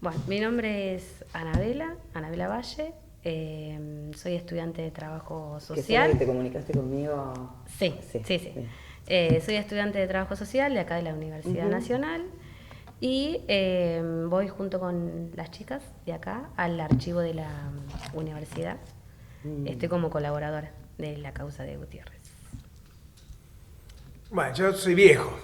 Bueno, mi nombre es Anabela Valle. Soy estudiante de trabajo Que sabes que social. te comunicaste conmigo. Sí, Sí, sí, sí. bien. Soy estudiante de trabajo social de acá de la Universidad Ujú. Nacional y voy junto con las chicas de acá al archivo de la universidad. Mm. Estoy como colaboradora de la causa de Gutiérrez. Bueno, yo soy viejo.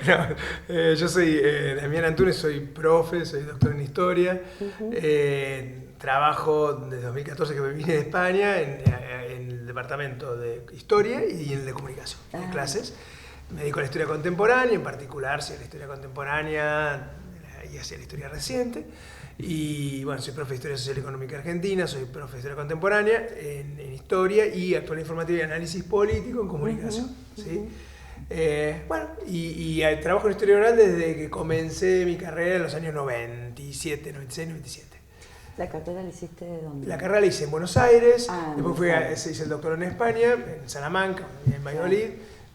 No, yo soy Damián Antunes, soy profe, soy doctor en historia. Ujú. Trabajo desde 2014 que me vine de España en el departamento de historia y en el de comunicación, en Ah, clases. Me dedico a la historia contemporánea, en particular sí, a la historia contemporánea y hacia la historia reciente. Y bueno, soy profe de Historia Social y Económica Argentina, soy profe de Historia Contemporánea en Historia y Actualidad Informativa y Análisis Político en Comunicación. ujú, ¿Sí? ujú. Bueno, trabajo en Historia Oral desde que comencé mi carrera en los años 97, 96, 97. ¿La carrera la hiciste de La dónde? carrera la hice en Buenos Aires, Ah, en después Buenos Aires. hice el doctorado en España, en Salamanca, en Claro, Valladolid.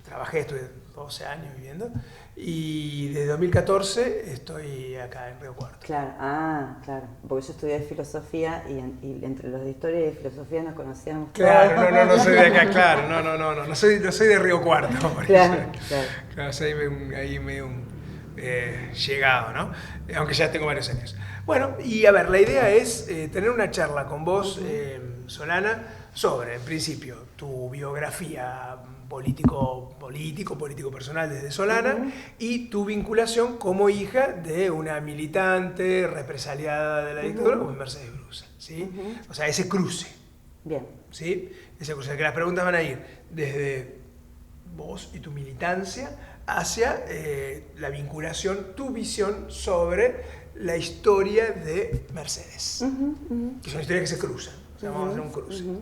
Trabajé, estuve 12 años viviendo. Y desde 2014 estoy acá en Río Cuarto. claro, claro. Porque yo estudié filosofía y entre los de historia y de filosofía nos conocíamos Claro, todos. no soy de acá, claro, no soy de Río Cuarto, por eso. Claro, claro. Claro, soy ahí medio llegado, ¿no? Aunque ya tengo varios años. Bueno, y a ver, la idea es tener una charla con vos, Ujú, Solana, sobre, en principio, tu biografía político personal desde Solana ujú, y tu vinculación como hija de una militante represaliada de la dictadura ujú, como es Mercedes Brusa, ¿sí? ujú. O sea, ese cruce. Bien. ¿Sí? Esa cosa, que las preguntas van a ir desde vos y tu militancia hacia la vinculación, tu visión sobre la historia de Mercedes. Ujú, ujú, Que es una historia que se cruza. O sea, vamos a ujú, hacer un cruce. ujú,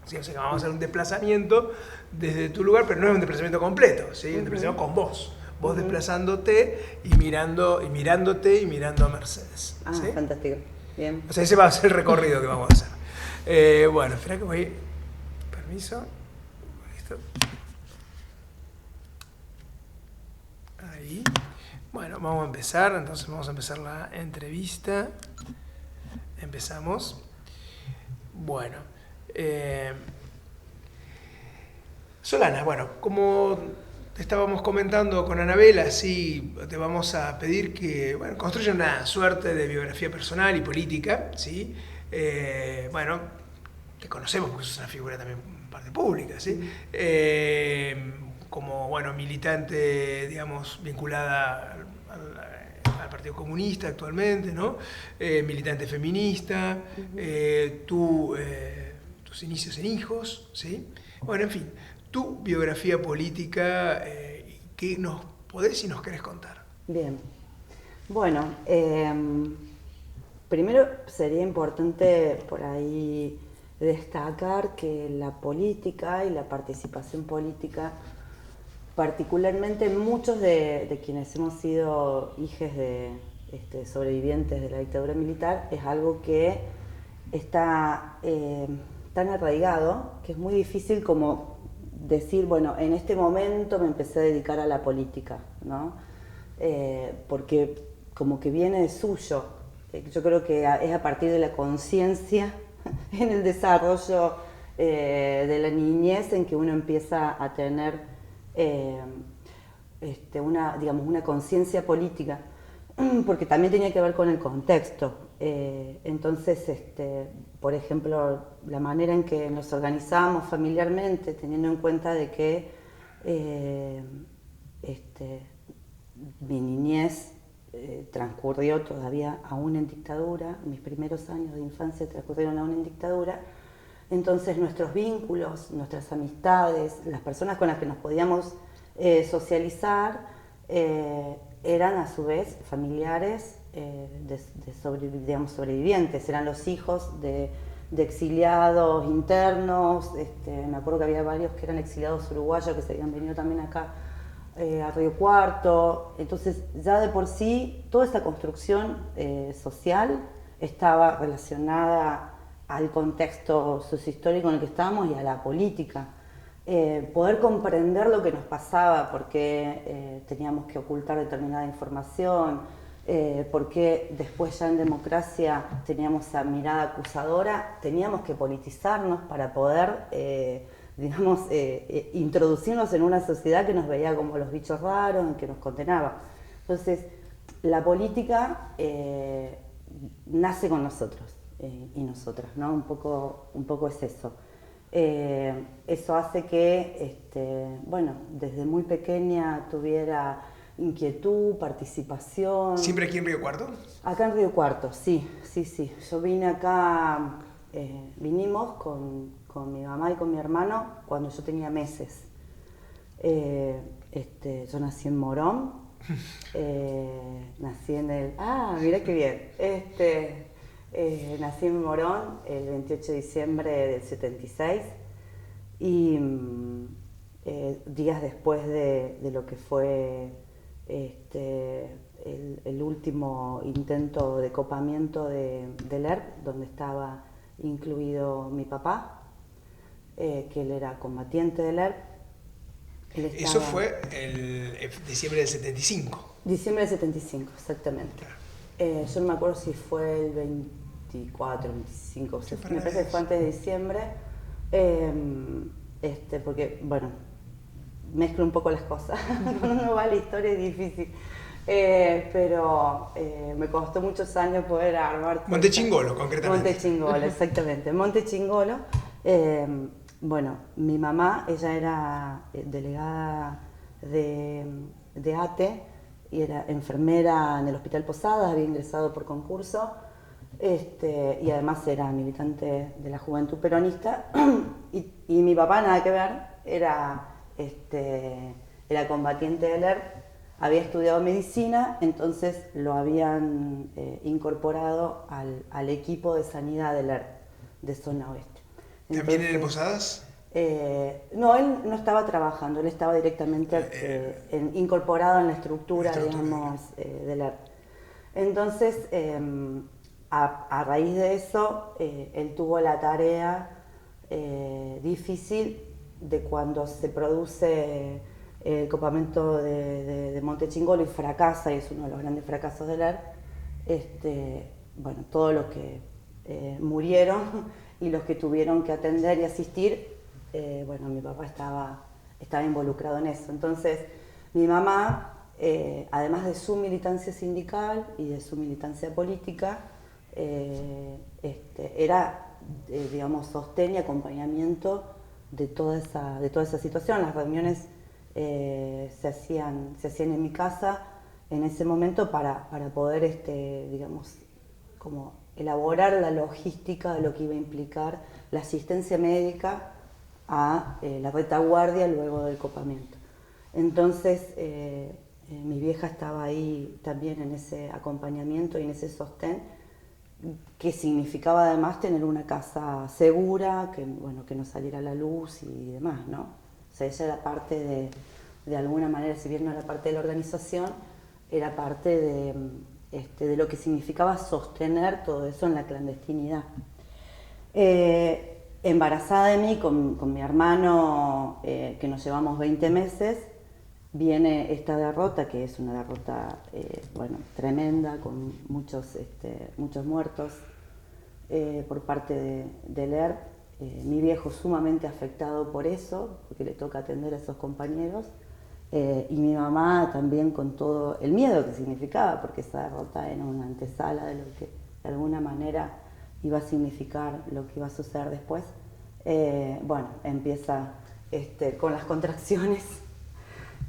¿Sí? O sea, que vamos a hacer un desplazamiento desde tu lugar, pero no es un desplazamiento completo, ¿sí? Un ujú, desplazamiento con vos. Vos ujú. desplazándote y mirándote y mirando a Mercedes. Ah, ¿Sí? fantástico. Bien. O sea, ese va a ser el recorrido que vamos a hacer. Bueno, espera que voy. Permiso. Listo. Ahí. Bueno, vamos a empezar. Entonces vamos a empezar la entrevista. Empezamos. Bueno. eh, Solana, bueno, como estábamos comentando con Anabela, sí, te vamos a pedir que bueno, construya una suerte de biografía personal y política, ¿sí? Bueno, te conocemos porque sos una figura también parte pública, ¿sí? Mm. Como, bueno, militante, digamos, vinculada al Partido Comunista actualmente, ¿no? Militante feminista, Ujú. tus inicios en Hijos, ¿sí? Bueno, en fin, tu biografía política, ¿qué nos podés y nos querés contar? Bien. Bueno, primero sería importante por ahí destacar que la política y la participación política, particularmente muchos de quienes hemos sido hijos de sobrevivientes de la dictadura militar, es algo que está tan arraigado que es muy difícil como decir, bueno, en este momento me empecé a dedicar a la política, ¿no? Porque como que viene de suyo. Yo creo que es a partir de la conciencia en el desarrollo de la niñez en que uno empieza a tener eh, digamos, una conciencia política, porque también tenía que ver con el contexto. Entonces, por ejemplo, la manera en que nos organizábamos familiarmente, teniendo en cuenta de que eh, este, mi niñez transcurrió todavía aún en dictadura, mis primeros años de infancia transcurrieron aún en dictadura, entonces nuestros vínculos, nuestras amistades, las personas con las que nos podíamos socializar, eran a su vez familiares digamos, sobrevivientes, eran los hijos de exiliados internos, me acuerdo que había varios que eran exiliados uruguayos que se habían venido también acá a Río Cuarto, entonces ya de por sí toda esta construcción social estaba relacionada al contexto sociohistórico en el que estábamos y a la política. Poder comprender lo que nos pasaba, porque teníamos que ocultar determinada información, porque después ya en democracia teníamos esa mirada acusadora, teníamos que politizarnos para poder, digamos, introducirnos en una sociedad que nos veía como los bichos raros, en que nos condenaba. Entonces, la política nace con nosotros y nosotras, ¿no? Un poco es eso. Eso hace que, bueno, desde muy pequeña tuviera inquietud, participación. ¿Siempre aquí en Río Cuarto? Acá en Río Cuarto, sí. Yo vine acá, vinimos con mi mamá y con mi hermano cuando yo tenía meses. Yo nací en Morón, nací en el... Ah, mirá qué bien. Nací en Morón el 28 de diciembre del 76 y días después de lo que fue el último intento de copamiento del ERP, donde estaba incluido mi papá, que él era combatiente del ERP. Eso fue el diciembre del 75. Diciembre del 75, exactamente. Claro. Yo no me acuerdo si fue el 24, 25, me parece que fue antes de diciembre, porque, bueno, mezclo un poco las cosas, cuando uno va a la historia es difícil, pero me costó muchos años poder armar... Montechingolo, concretamente. Montechingolo, exactamente, Montechingolo. Bueno, mi mamá, ella era delegada de ATE y era enfermera en el Hospital Posadas, había ingresado por concurso, y además era militante de la Juventud Peronista, y mi papá, nada que ver, era combatiente del ERP, había estudiado medicina, entonces lo habían incorporado al equipo de sanidad del ERP, de zona oeste. Entonces, ¿también en el Posadas? No, él no estaba trabajando, él estaba directamente incorporado en la estructura, digamos, del ERP. Entonces, a raíz de eso, él tuvo la tarea difícil de cuando se produce el copamiento de Montechingolo y fracasa, y es uno de los grandes fracasos del ERP, bueno, todos los que murieron y los que tuvieron que atender y asistir, bueno, mi papá estaba involucrado en eso. Entonces, mi mamá, además de su militancia sindical y de su militancia política, era, digamos, sostén y acompañamiento de toda esa situación. Las reuniones se hacían en mi casa en ese momento para poder, digamos, como elaborar la logística de lo que iba a implicar la asistencia médica a la retaguardia luego del copamiento. Entonces, mi vieja estaba ahí también en ese acompañamiento y en ese sostén, que significaba además tener una casa segura, que no saliera la luz y demás, ¿no? O sea, ella era parte de alguna manera, si bien no era parte de la organización, era parte de lo que significaba sostener todo eso en la clandestinidad. Embarazada de mí, con mi hermano, que nos llevamos 20 meses, viene esta derrota, que es una derrota tremenda, con muchos muertos por parte del ERP. Mi viejo sumamente afectado por eso, porque le toca atender a esos compañeros. Y mi mamá también con todo el miedo que significaba, porque esa derrota era una antesala de lo que de alguna manera iba a significar lo que iba a suceder después. Empieza con las contracciones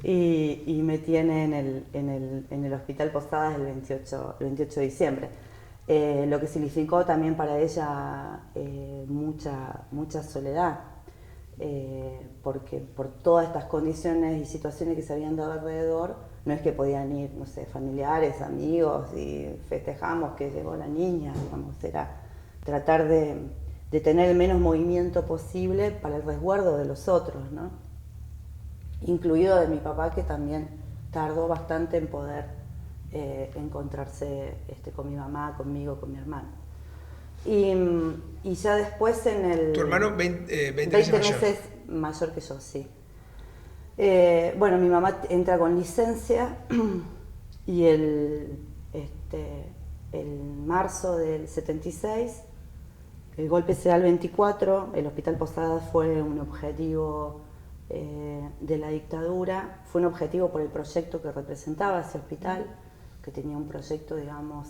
y me tiene en el Hospital Posadas el 28 de diciembre. Lo que significó también para ella mucha soledad. Porque por todas estas condiciones y situaciones que se habían dado alrededor, no es que podían ir, no sé, familiares, amigos y festejamos que llegó la niña, digamos, era tratar de tener el menos movimiento posible para el resguardo de los otros, ¿no? Incluido de mi papá, que también tardó bastante en poder encontrarse con mi mamá, conmigo, con mi hermano. Y ya después en el... ¿Tu hermano 20 meses mayor que yo, sí. Mi mamá entra con licencia y él en marzo del 76, el golpe se da el 24, el Hospital Posadas fue un objetivo de la dictadura, fue un objetivo por el proyecto que representaba ese hospital, que tenía un proyecto, digamos,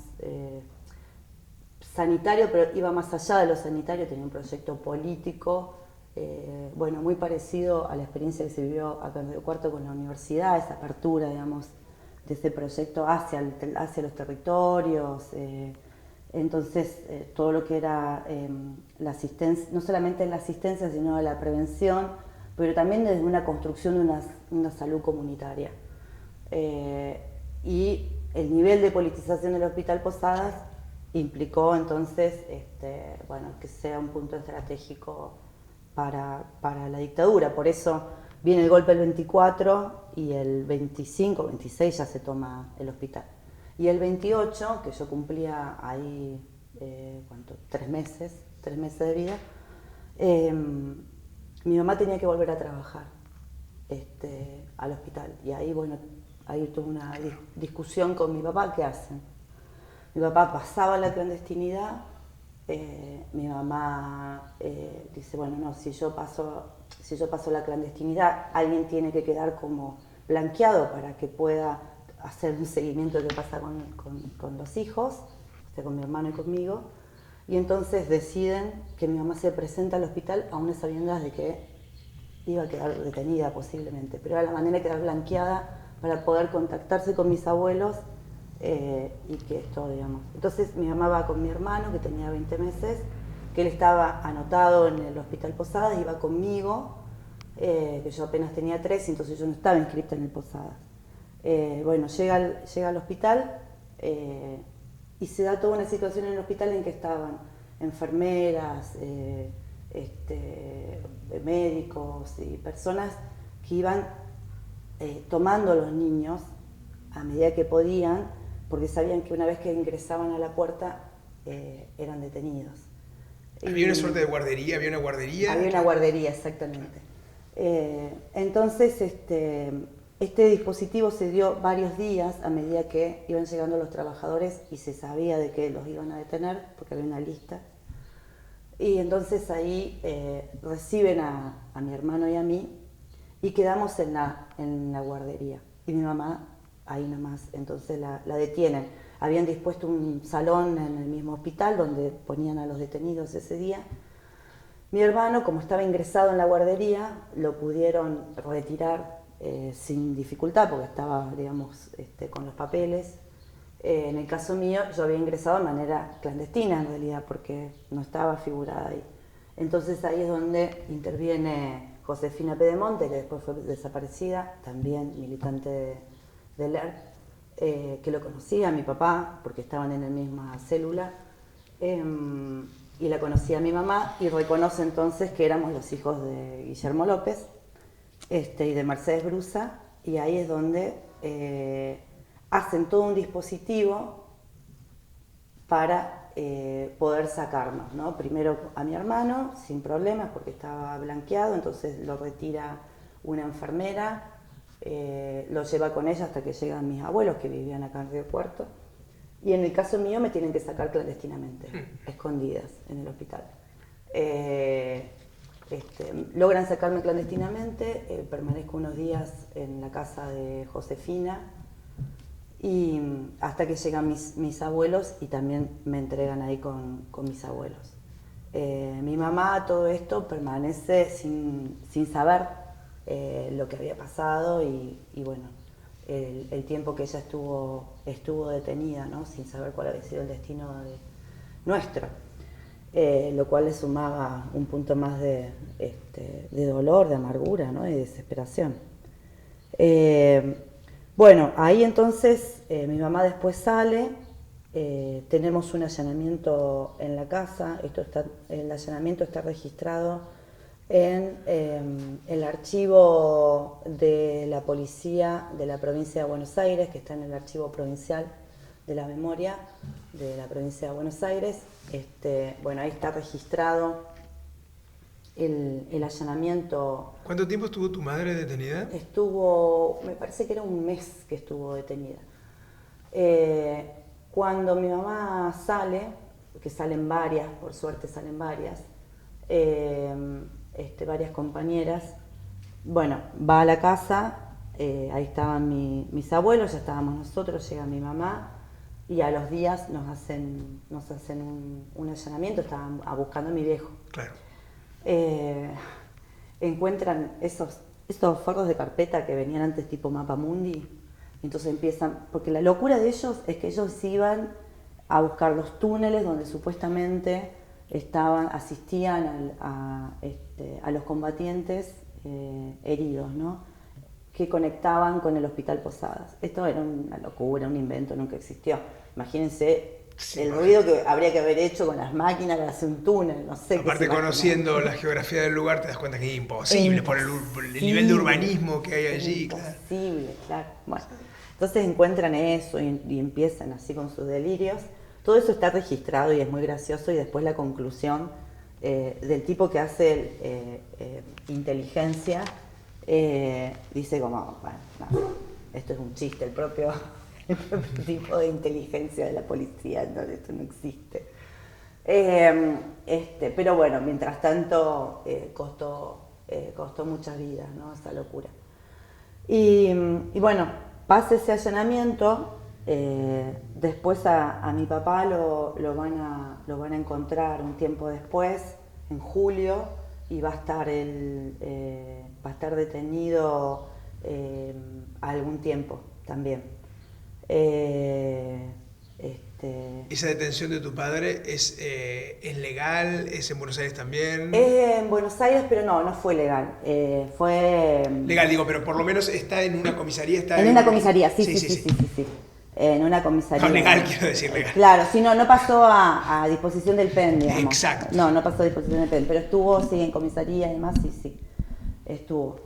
sanitario, pero iba más allá de lo sanitario, tenía un proyecto político, bueno, muy parecido a la experiencia que se vivió acá en Río Cuarto con la universidad, esa apertura, digamos, de ese proyecto hacia los territorios. Entonces, todo lo que era la asistencia, no solamente la asistencia, sino la prevención, pero también desde una construcción de una salud comunitaria. Y el nivel de politización del Hospital Posadas implicó entonces bueno, que sea un punto estratégico para la dictadura. Por eso viene el golpe el 24 y el 25, 26 ya se toma el hospital. Y el 28, que yo cumplía ahí, ¿3 meses? 3 meses de vida, mi mamá tenía que volver a trabajar al hospital. Y ahí, bueno, ahí tuve una discusión con mi papá, ¿qué hacen? Mi papá pasaba la clandestinidad, mi mamá dice, bueno, no, si yo paso la clandestinidad, alguien tiene que quedar como blanqueado para que pueda hacer un seguimiento de qué pasa con los hijos, con mi hermano y conmigo. Y entonces deciden que mi mamá se presenta al hospital aún a sabiendas de que iba a quedar detenida posiblemente, pero era la manera de quedar blanqueada para poder contactarse con mis abuelos y que esto, digamos. Entonces mi mamá va con mi hermano, que tenía 20 meses, que él estaba anotado en el Hospital Posadas, iba conmigo, que yo apenas tenía 3, entonces yo no estaba inscrita en el Posadas. Bueno, llega al hospital y se da toda una situación en el hospital en que estaban enfermeras, médicos y personas que iban tomando a los niños a medida que podían, porque sabían que una vez que ingresaban a la puerta eran detenidos. ¿Había una suerte de guardería? ¿Había una guardería? Había una guardería, exactamente. Entonces, este dispositivo se dio varios días a medida que iban llegando los trabajadores y se sabía de que los iban a detener, porque había una lista. Y entonces ahí reciben a mi hermano y a mí y quedamos en la guardería. Y mi mamá ahí nomás, entonces la detienen. Habían dispuesto un salón en el mismo hospital donde ponían a los detenidos ese día. Mi hermano, como estaba ingresado en la guardería, lo pudieron retirar sin dificultad porque estaba, digamos, con los papeles. En el caso mío, yo había ingresado de manera clandestina en realidad porque no estaba figurada ahí. Entonces ahí es donde interviene Josefina Pedemonte, que después fue desaparecida, también militante del ERP, que lo conocía a mi papá porque estaban en la misma célula, y la conocía a mi mamá y reconoce entonces que éramos los hijos de Guillermo López y de Mercedes Brusa, y ahí es donde hacen todo un dispositivo para poder sacarnos, ¿no? Primero a mi hermano, sin problemas, porque estaba blanqueado, entonces lo retira una enfermera, lo lleva con ella hasta que llegan mis abuelos, que vivían acá en Río Cuarto, y en el caso mío me tienen que sacar clandestinamente, escondidas en el hospital. Logran sacarme clandestinamente, permanezco unos días en la casa de Josefina, y hasta que llegan mis abuelos y también me entregan ahí con mis abuelos. Mi mamá, todo esto, permanece sin saber lo que había pasado y bueno, el tiempo que ella estuvo detenida, ¿no? Sin saber cuál había sido el destino nuestro, lo cual le sumaba un punto más de dolor, de amargura, ¿no? Y de desesperación. Bueno, ahí entonces mi mamá después sale, tenemos un allanamiento en la casa, el allanamiento está registrado en el archivo de la policía de la provincia de Buenos Aires, que está en el archivo provincial de la memoria de la provincia de Buenos Aires. Bueno, ahí está registrado el allanamiento. ¿Cuánto tiempo estuvo tu madre detenida? Me parece que era un mes que estuvo detenida. Cuando mi mamá sale, que salen varias, por suerte salen varias, varias compañeras, bueno, va a la casa, ahí estaban mis abuelos, ya estábamos nosotros, llega mi mamá y a los días nos hacen un allanamiento, estaban buscando a mi viejo. Claro. Encuentran esos forros de carpeta que venían antes tipo Mapamundi, entonces empiezan, porque la locura de ellos es que ellos iban a buscar los túneles donde supuestamente asistían a los combatientes heridos, ¿no? Que conectaban con el Hospital Posadas. Esto era una locura, un invento, nunca existió. Imagínense el ruido que habría que haber hecho con las máquinas para hacer un túnel, no sé. Aparte, conociendo la geografía del lugar, te das cuenta que es imposible por el nivel de urbanismo que hay allí. Imposible, claro. Bueno, entonces encuentran eso y empiezan así con sus delirios. Todo eso está registrado y es muy gracioso, y después la conclusión del tipo que hace inteligencia dice como, bueno, no, esto es un chiste, el propio tipo de inteligencia de la policía, no, esto no existe. Pero bueno, mientras tanto costó muchas vidas, ¿no? Esa locura. Y bueno, pasa ese allanamiento, después a mi papá lo van a encontrar un tiempo después, en julio, y va a estar detenido algún tiempo también. ¿Esa detención de tu padre es legal? ¿Es en Buenos Aires también? Es en Buenos Aires, pero no fue legal. Fue legal, digo, pero por lo menos está en una comisaría. En una comisaría, sí. En una comisaría. No, legal, quiero decir, legal. Claro, sí, no pasó a disposición del PEN, digamos. Exacto. No pasó a disposición del PEN, pero estuvo, sí, en comisaría y demás, sí. Estuvo.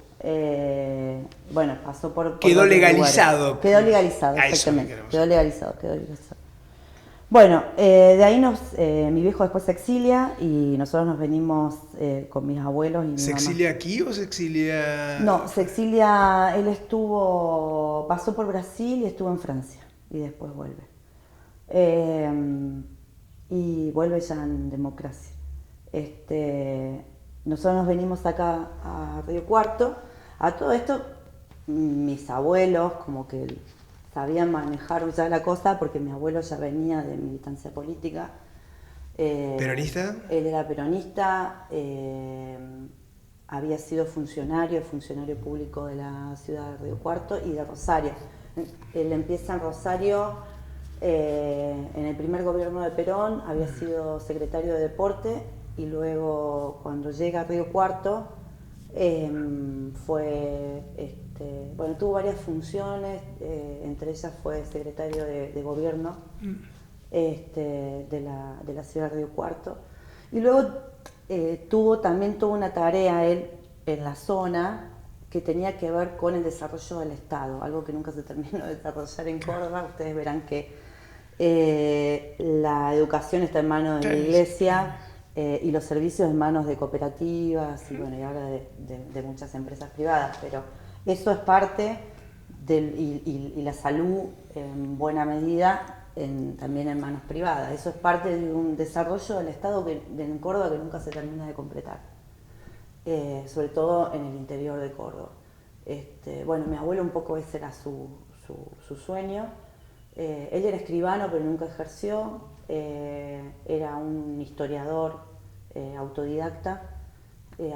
Bueno, pasó por quedó legalizado. Lugares. Quedó legalizado, exactamente. Quedó legalizado. Bueno, de ahí mi viejo después se exilia y nosotros nos venimos con mis abuelos y mi ¿Se exilia aquí o se exilia...? No, se exilia, él pasó por Brasil y estuvo en Francia y después vuelve. Y vuelve ya en democracia. Nosotros nos venimos acá a Río Cuarto. A todo esto, mis abuelos como que sabían manejar ya la cosa porque mi abuelo ya venía de militancia política. ¿Peronista? Él era peronista, había sido funcionario público de la ciudad de Río Cuarto y de Rosario. Él empieza en Rosario, en el primer gobierno de Perón, había sido secretario de Deporte, y luego cuando llega a Río Cuarto tuvo varias funciones, entre ellas fue secretario de gobierno de la ciudad de Río Cuarto, y luego tuvo una tarea él en la zona que tenía que ver con el desarrollo del Estado, algo que nunca se terminó de desarrollar en Córdoba. Ustedes verán que la educación está en manos de la Iglesia y los servicios en manos de cooperativas y ahora de muchas empresas privadas, pero eso es parte y la salud en buena medida también en manos privadas. Eso es parte de un desarrollo del Estado en Córdoba que nunca se termina de completar, sobre todo en el interior de Córdoba. Mi abuelo un poco ese era su sueño. Él era escribano pero nunca ejerció, era un historiador autodidacta,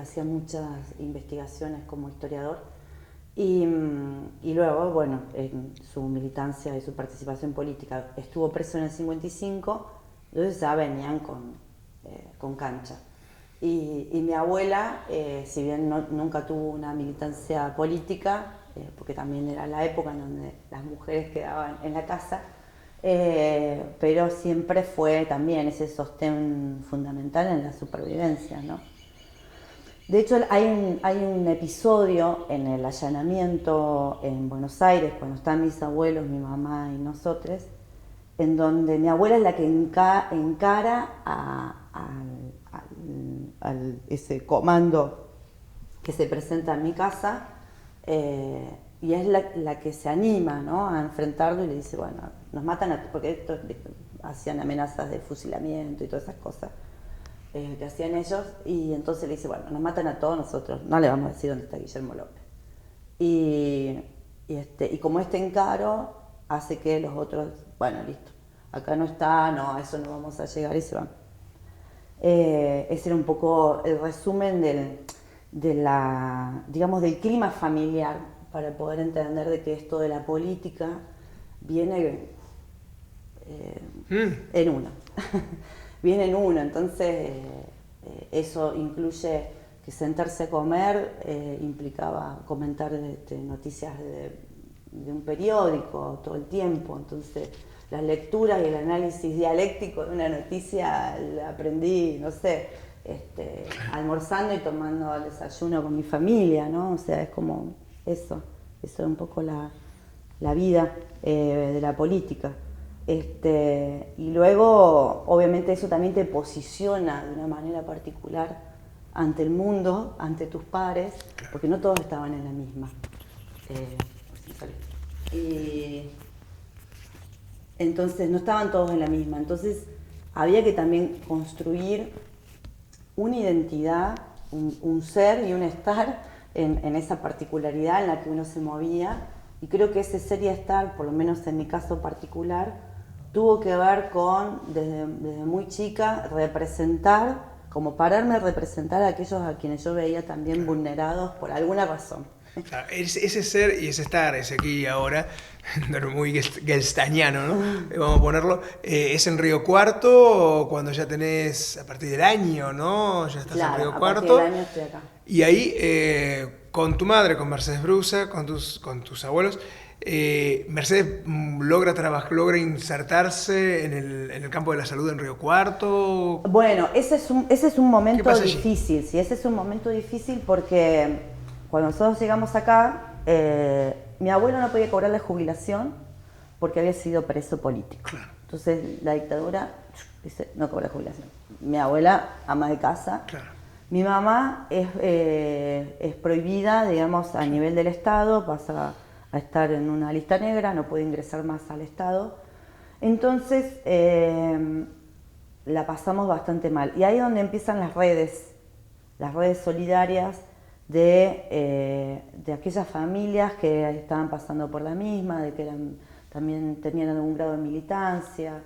hacía muchas investigaciones como historiador. Y luego, en su militancia y su participación política, estuvo preso en el 55, entonces ya venían con cancha. Y mi abuela, si bien nunca tuvo una militancia política, porque también era la época en donde las mujeres quedaban en la casa, pero siempre fue también ese sostén fundamental en la supervivencia, ¿no? De hecho, hay un episodio en el allanamiento en Buenos Aires, cuando están mis abuelos, mi mamá y nosotros, en donde mi abuela es la que encara ese comando que se presenta en mi casa, y es la que se anima, ¿no?, a enfrentarlo y le dice, bueno, nos matan porque estos hacían amenazas de fusilamiento y todas esas cosas que hacían ellos, y entonces le dice, bueno, nos matan a todos nosotros, no le vamos a decir dónde está Guillermo López. Y como este encaro hace que los otros, bueno, listo, acá no está, no, a eso no vamos a llegar, y se van. Ese era un poco el resumen digamos, del clima familiar, para poder entender de que esto de la política viene en uno. Viene en uno, entonces eso incluye que sentarse a comer implicaba comentar noticias de un periódico todo el tiempo, entonces la lectura y el análisis dialéctico de una noticia la aprendí, no sé, almorzando y tomando el desayuno con mi familia, ¿no? O sea, es como eso es un poco la vida de la política. Y luego, obviamente, eso también te posiciona de una manera particular ante el mundo, ante tus pares, porque no todos estaban en la misma. Y entonces no estaban todos en la misma, entonces había que también construir una identidad, un ser y un estar en esa particularidad en la que uno se movía, y creo que ese ser y estar, por lo menos en mi caso particular, tuvo que ver con, desde muy chica, representar, como pararme a representar a aquellos a quienes yo veía también vulnerados por alguna razón. Claro, ese ser y ese estar, ese aquí y ahora, muy gelstañano, ¿no? Vamos a ponerlo. ¿Es en Río Cuarto cuando ya tenés, a partir del año, ¿no? Ya estás en Río Cuarto. A partir del año estoy acá. Y ahí, con tu madre, con Mercedes Brusa, con tus abuelos, Mercedes logra insertarse en el campo de la salud en Río Cuarto. Bueno, ese es un momento difícil, sí, ese es un momento difícil porque cuando nosotros llegamos acá, mi abuelo no podía cobrar la jubilación porque había sido preso político. Claro. Entonces la dictadura dice, no cobra jubilación. Mi abuela, ama de casa. Claro. Mi mamá es prohibida, digamos, a nivel del Estado, pasa a estar en una lista negra, no puede ingresar más al Estado. Entonces la pasamos bastante mal. Y ahí es donde empiezan las redes solidarias de aquellas familias que estaban pasando por la misma, de que también tenían algún grado de militancia.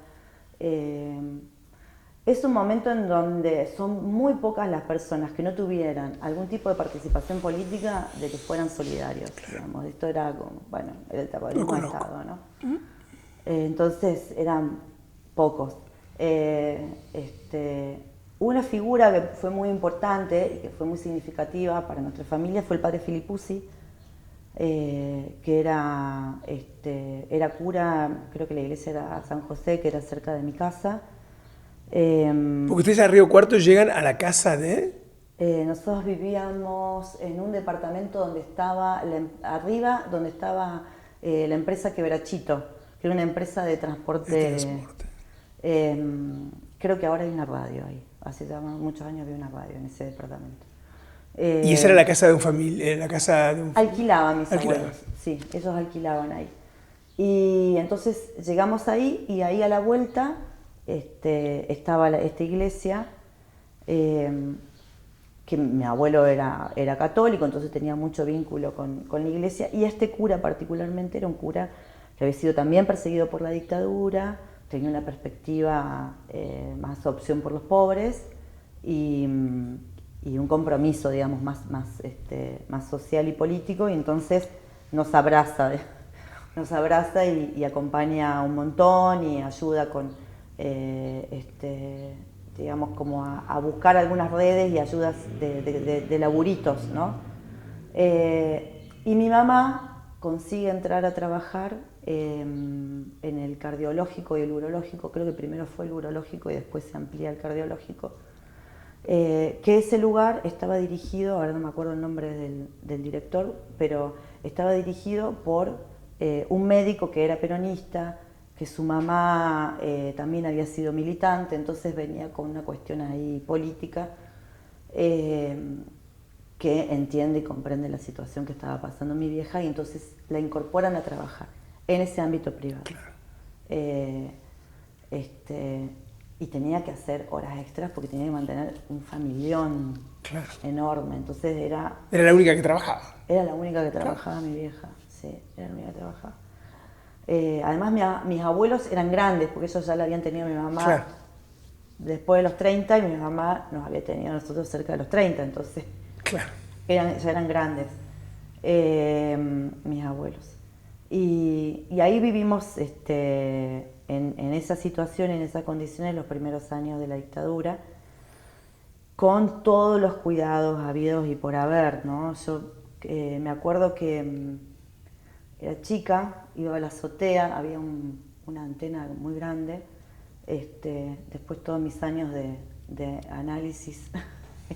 Es un momento en donde son muy pocas las personas que no tuvieran algún tipo de participación política de que fueran solidarios, digamos. Esto era como, bueno, era el terrorismo de Estado, ¿no? Entonces eran pocos. Una figura que fue muy importante y que fue muy significativa para nuestra familia fue el padre Filipuzzi, que era cura, creo que la iglesia era San José, que era cerca de mi casa. Porque ustedes a Río Cuarto llegan a la casa de... Nosotros vivíamos en un departamento donde estaba, arriba, donde estaba la empresa Quebrachito, que era una empresa de transporte. Creo que ahora hay una radio ahí. Hace ya muchos años había una radio en ese departamento. ¿Y esa era la casa de un familia? La casa de un... Alquilaban mis abuelos, sí, ellos alquilaban ahí. Y entonces llegamos ahí y ahí a la vuelta estaba esta iglesia, que mi abuelo era católico, entonces tenía mucho vínculo con la iglesia, y este cura particularmente era un cura que había sido también perseguido por la dictadura, tenía una perspectiva más opción por los pobres y un compromiso, digamos, más social y político, y entonces nos abraza y acompaña un montón y ayuda con, digamos, como a buscar algunas redes y ayudas de laburitos, ¿no? Y mi mamá consigue entrar a trabajar en el cardiológico y el urológico, creo que primero fue el urológico y después se amplía el cardiológico, que ese lugar estaba dirigido, ahora no me acuerdo el nombre del director, pero estaba dirigido por un médico que era peronista, que su mamá también había sido militante, entonces venía con una cuestión ahí política. que entiende y comprende la situación que estaba pasando mi vieja y entonces la incorporan a trabajar en ese ámbito privado. Claro. Y tenía que hacer horas extras porque tenía que mantener un familión Claro. enorme, entonces Era la única que trabajaba. era la única que trabajaba, mi vieja, sí, era la única que trabajaba. Además mis abuelos eran grandes porque ellos ya la habían tenido a mi mamá Claro. después de los 30 y mi mamá nos había tenido a nosotros cerca de los 30, entonces Claro. ya eran grandes mis abuelos. Y ahí vivimos en esa situación, en esas condiciones, los primeros años de la dictadura, con todos los cuidados habidos y por haber, ¿no? Yo me acuerdo que era chica, iba a la azotea, había una antena muy grande. Después todos mis años de análisis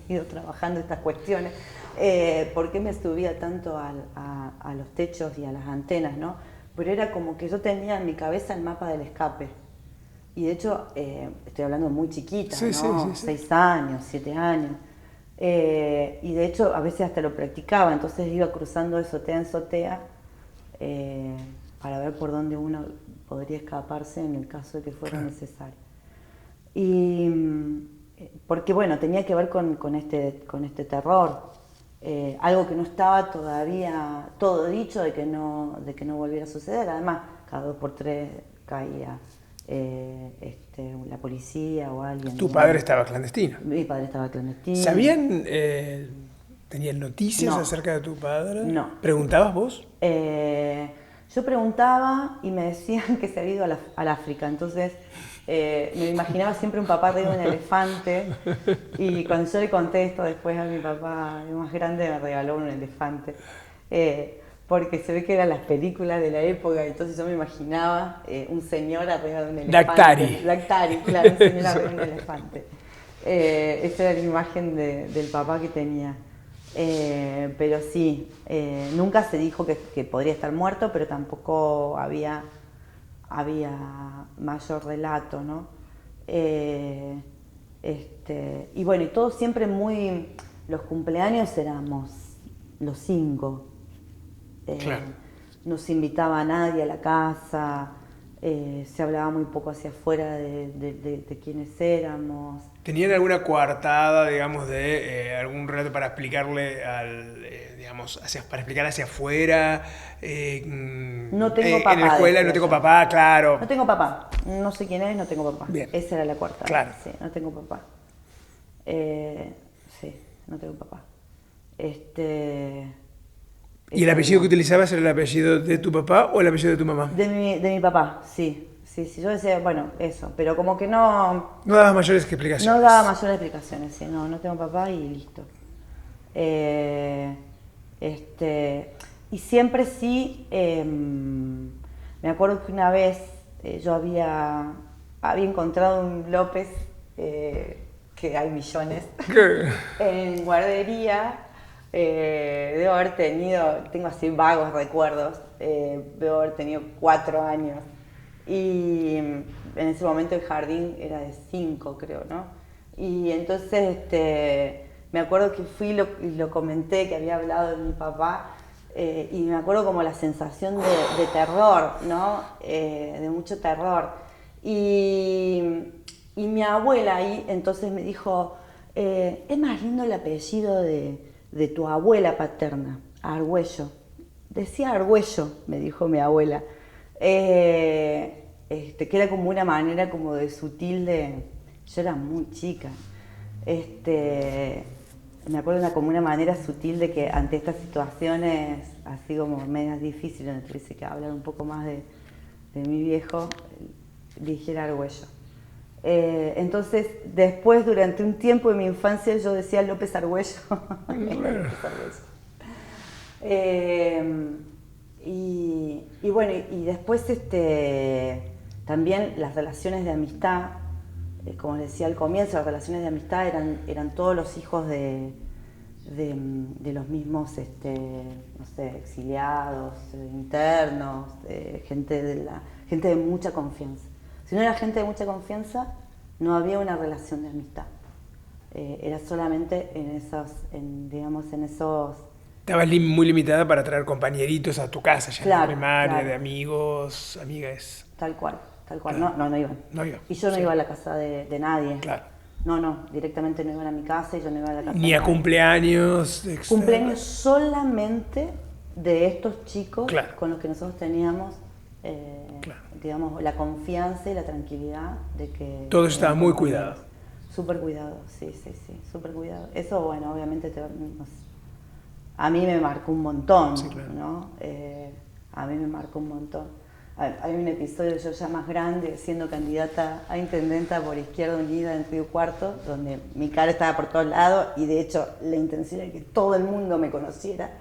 he ido trabajando estas cuestiones. ¿Por qué me subía tanto a los techos y a las antenas, no? Pero era como que yo tenía en mi cabeza el mapa del escape. Y de hecho, estoy hablando muy chiquita, Sí, ¿no? sí. 6 años, 7 años. Y de hecho, a veces hasta lo practicaba. Entonces iba cruzando de azotea en azotea para ver por dónde uno podría escaparse en el caso de que fuera necesario. Y porque bueno, tenía que ver con este terror, algo que no estaba todavía todo dicho de que no volviera a suceder. Además, cada 2 por 3 caía la policía o alguien. Tu padre estaba clandestino. Mi padre estaba clandestino. ¿Sabían, tenían noticias No. acerca de tu padre? No. ¿Preguntabas vos? Yo preguntaba y me decían que se había ido al África, entonces me imaginaba siempre un papá arriba de un elefante y cuando yo le conté esto después a mi papá más grande me regaló un elefante, porque se ve que eran las películas de la época, entonces yo me imaginaba un señor arriba de un elefante. Dactari, claro, un señor arriba de un elefante. Esa era la imagen del papá que tenía. Pero sí, nunca se dijo que podría estar muerto, pero tampoco había mayor relato, ¿no? Y bueno, y todo siempre los cumpleaños éramos los 5. Claro. No se invitaba a nadie a la casa, se hablaba muy poco hacia afuera de quiénes éramos. ¿Tenían alguna coartada, digamos, de algún relato para explicarle para explicar hacia afuera? No tengo papá. En la escuela no tengo papá, claro. No tengo papá. No sé quién es, no tengo papá. Bien. Esa era la coartada. Claro. Sí, no tengo papá. Sí, no tengo papá. ¿Y el apellido que utilizabas era el apellido de tu papá o el apellido de tu mamá? De mi papá, sí. Sí, yo decía, bueno, eso, pero como que no... No dabas mayores explicaciones. No daba mayores explicaciones, sí, no tengo papá y listo. Y siempre sí, me acuerdo que una vez yo había encontrado un López, que hay millones, en guardería. Tengo así vagos recuerdos, debo haber tenido 4 años. Y en ese momento el jardín era de 5, creo, ¿no? Y entonces me acuerdo que fui y lo comenté, que había hablado de mi papá, y me acuerdo como la sensación de terror, ¿no? De mucho terror. Y mi abuela ahí entonces me dijo, es más lindo el apellido de tu abuela paterna, Argüello. Decía Argüello, me dijo mi abuela. Que era como una manera como de sutil de... Yo era muy chica. Me acuerdo como una manera sutil de que ante estas situaciones así como medias difíciles, donde tuviese que hablar un poco más de mi viejo, dijera Argüello. Entonces, después, durante un tiempo de mi infancia, yo decía López Argüello. López Argüello. Y bueno, y después también las relaciones de amistad, como les decía al comienzo, las relaciones de amistad eran todos los hijos de los mismos, no sé, exiliados, internos, gente de mucha confianza. Si no era gente de mucha confianza, no había una relación de amistad. Era solamente en esos, digamos, en esos... Estabas muy limitada para traer compañeritos a tu casa, ya Claro, de primaria, claro. de amigos, amigas. Tal cual, tal cual. Claro. No iban. No iba. Y yo no Sí. iba a la casa de nadie. Claro. No, directamente no iban a mi casa y yo no iba a la casa Ni de a nadie. cumpleaños. Cumpleaños solamente de estos chicos Claro. con los que nosotros teníamos, Claro. digamos, la confianza y la tranquilidad de que... Todo estaba muy compañeros. cuidado. Súper cuidado, sí, súper cuidado. Eso, bueno, obviamente a mí me marcó un montón, Sí, claro. ¿no? A mí me marcó un montón. Hay un episodio yo ya más grande, siendo candidata a intendenta por Izquierda Unida en Río Cuarto, donde mi cara estaba por todos lados y de hecho la intención era que todo el mundo me conociera,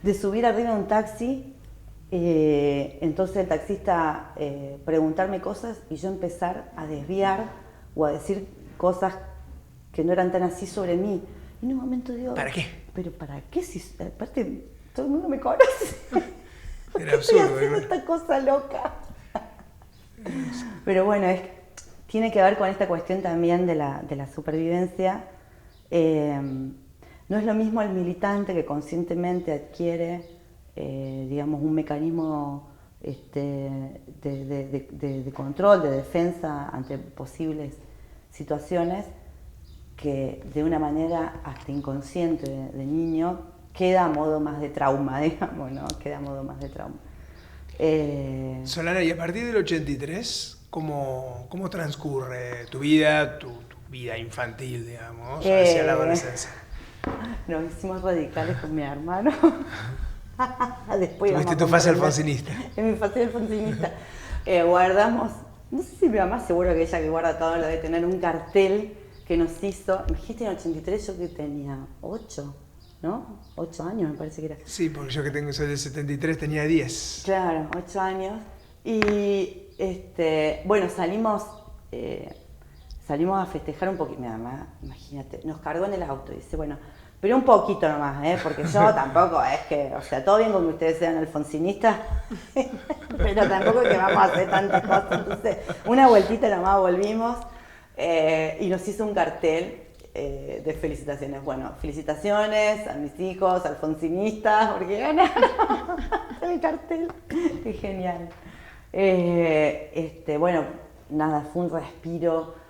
de subir arriba de un taxi, entonces el taxista preguntarme cosas y yo empezar a desviar o a decir cosas que no eran tan así sobre mí. Y en un momento digo, ¿Para qué? ¿Pero para qué? Si aparte todo el mundo me conoce. Era absurdo. Estoy haciendo esta cosa loca. Pero bueno, tiene que ver con esta cuestión también de la supervivencia. No es lo mismo el militante que conscientemente adquiere, digamos, un mecanismo de control, de defensa ante posibles situaciones, que de una manera hasta inconsciente de niño queda a modo más de trauma, digamos, ¿no? Queda a modo más de trauma. Solana, y a partir del 83, ¿cómo transcurre tu vida, tu vida infantil, digamos, hacia la adolescencia? Nos hicimos radicales con mi hermano. Después Tuviste tu fase alfonsinista. En mi fase alfonsinista. Guardamos, no sé si mi mamá, seguro que ella que guarda todo lo de tener un cartel que nos hizo, imagínate en el 83 yo que tenía 8, ¿no? 8 años me parece que era. Sí, porque yo que soy del 73 tenía 10. Claro, 8 años. Y bueno, salimos a festejar un poquito. Mi mamá, imagínate, nos cargó en el auto y dice, bueno, pero un poquito nomás, porque yo tampoco es que, o sea, todo bien con que ustedes sean alfonsinistas, pero tampoco es que vamos a hacer tantas cosas. Entonces, una vueltita nomás volvimos y nos hizo un cartel de felicitaciones. Bueno, felicitaciones a mis hijos alfonsinistas porque ganaron el cartel. Qué genial. Bueno, nada, fue un respiro.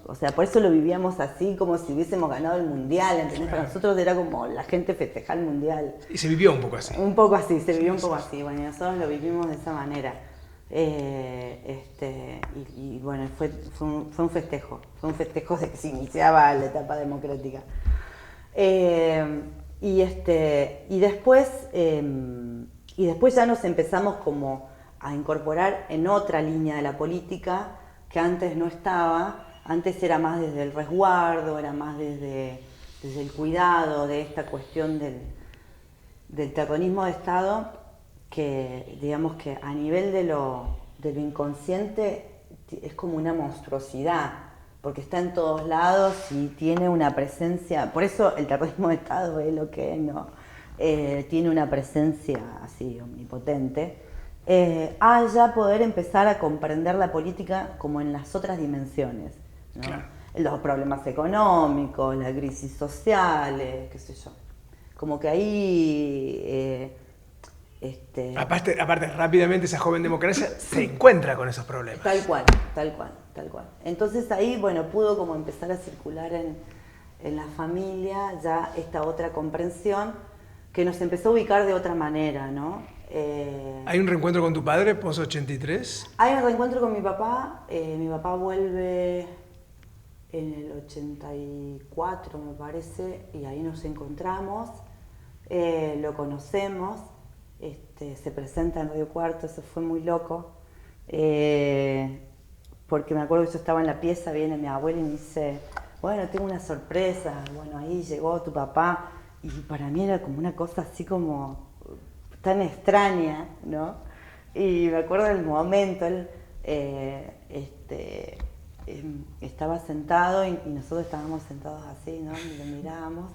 O sea, por eso lo vivíamos así, como si hubiésemos ganado el mundial, ¿entendés? Para nosotros era como la gente festejar el mundial. Y se vivió un poco así. Un poco así, se vivió un poco así. Bueno, y nosotros lo vivimos de esa manera. Y bueno, fue un festejo de que se iniciaba la etapa democrática. Y después ya nos empezamos como a incorporar en otra línea de la política que antes no estaba. Antes era más desde el resguardo, era más desde el cuidado de esta cuestión del terrorismo de Estado, que digamos que a nivel de lo inconsciente es como una monstruosidad, porque está en todos lados y tiene una presencia. Por eso el terrorismo de Estado es lo que es, ¿no? Tiene una presencia así omnipotente. A ya poder empezar a comprender la política como en las otras dimensiones, ¿no? Claro. Los problemas económicos, las crisis sociales, qué sé yo. Como que ahí... Aparte, rápidamente esa joven democracia se encuentra con esos problemas. Tal cual. Entonces ahí, bueno, pudo como empezar a circular en la familia ya esta otra comprensión que nos empezó a ubicar de otra manera, ¿no? ¿Hay un reencuentro con tu padre post 83? Hay un reencuentro con mi papá vuelve en el 84 me parece, y ahí nos encontramos, lo conocemos, se presenta en Río Cuarto, eso fue muy loco, porque me acuerdo que yo estaba en la pieza, viene mi abuela y me dice, bueno, tengo una sorpresa, bueno, ahí llegó tu papá, y para mí era como una cosa así como tan extraña, ¿no? Y me acuerdo del momento, él estaba sentado y nosotros estábamos sentados así, ¿no? Y lo mirábamos.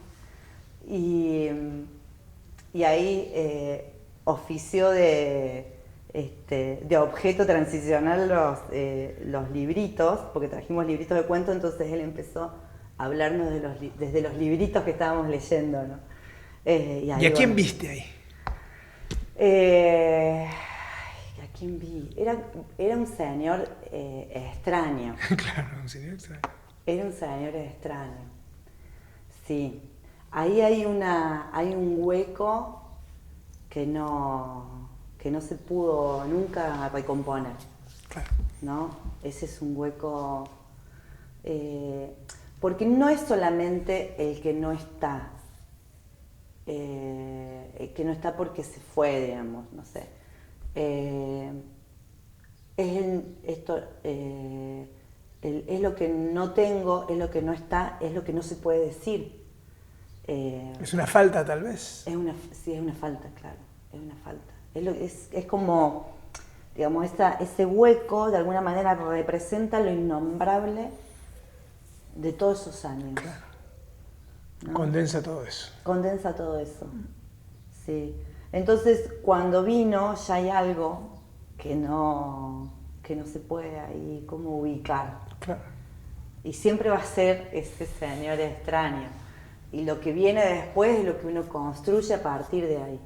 Y ahí ofició de de objeto transicional los libritos, porque trajimos libritos de cuento, entonces él empezó a hablarnos desde los libritos que estábamos leyendo, ¿no? ¿Y a quién viste ahí? ¿A quién vi? Era un señor extraño. Claro, un señor extraño. Era un señor extraño. Sí. Ahí hay un hueco que no se pudo nunca recomponer. Claro. ¿No? Ese es un hueco. Porque no es solamente el que no está. El que no está porque se fue, digamos, no sé. Es lo que no tengo, es lo que no está, es lo que no se puede decir. Es una falta, tal vez. Sí, es una falta, claro, es una falta. Es como, digamos, ese hueco de alguna manera representa lo innombrable de todos esos años. Claro. ¿No? Condensa todo eso. Condensa todo eso, sí. Entonces, cuando vino, ya hay algo que no se puede ahí como ubicar. Claro. Y siempre va a ser ese señor extraño. Y lo que viene después es lo que uno construye a partir de ahí.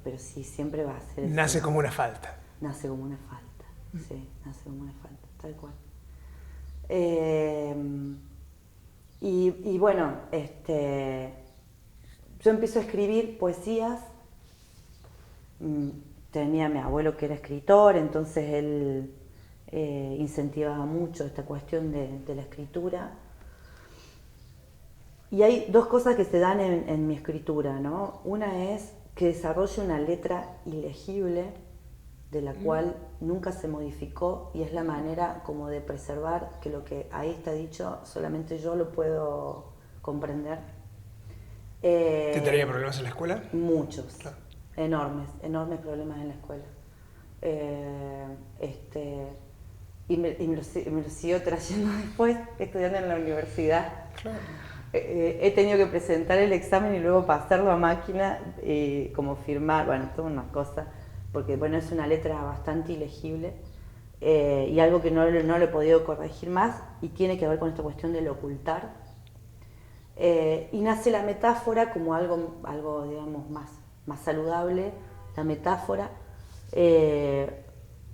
Pero sí, siempre va a ser... Nace como una falta. Nace como una falta, sí, nace como una falta, tal cual. Y bueno, yo empiezo a escribir poesías. Tenía a mi abuelo que era escritor, entonces él incentivaba mucho esta cuestión de la escritura. Y hay dos cosas que se dan en mi escritura, ¿no? Una es que desarrolle una letra ilegible, de la cual nunca se modificó, y es la manera como de preservar que lo que ahí está dicho solamente yo lo puedo comprender. ¿Te traía problemas en la escuela? Muchos, Claro. enormes problemas en la escuela. Y me lo siguió trayendo después, estudiando en la universidad. Claro. He tenido que presentar el examen y luego pasarlo a máquina, como firmar, bueno, todas unas cosas, porque bueno, es una letra bastante ilegible, y algo que no lo he podido corregir más, y tiene que ver con esta cuestión del ocultar. Y nace la metáfora como algo digamos, más saludable, la metáfora,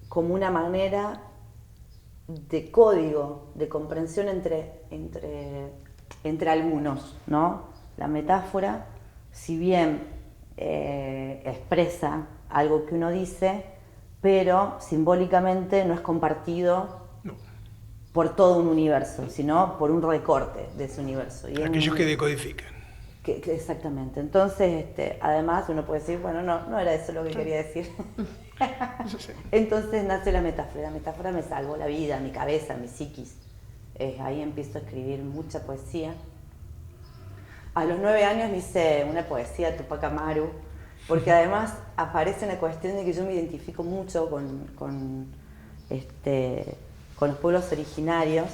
como una manera de código, de comprensión entre algunos, ¿no? La metáfora, si bien expresa algo que uno dice, pero simbólicamente no es compartido por todo un universo, sino por un recorte de ese universo. Y aquellos que decodifican. Exactamente. Entonces, además uno puede decir, bueno, no era eso lo que quería decir. Entonces nace la metáfora. La metáfora me salvó la vida, mi cabeza, mi psiquis. Ahí empiezo a escribir mucha poesía. A los 9 años hice una poesía a Tupac Amaru, porque además aparece una cuestión de que yo me identifico mucho con los pueblos originarios,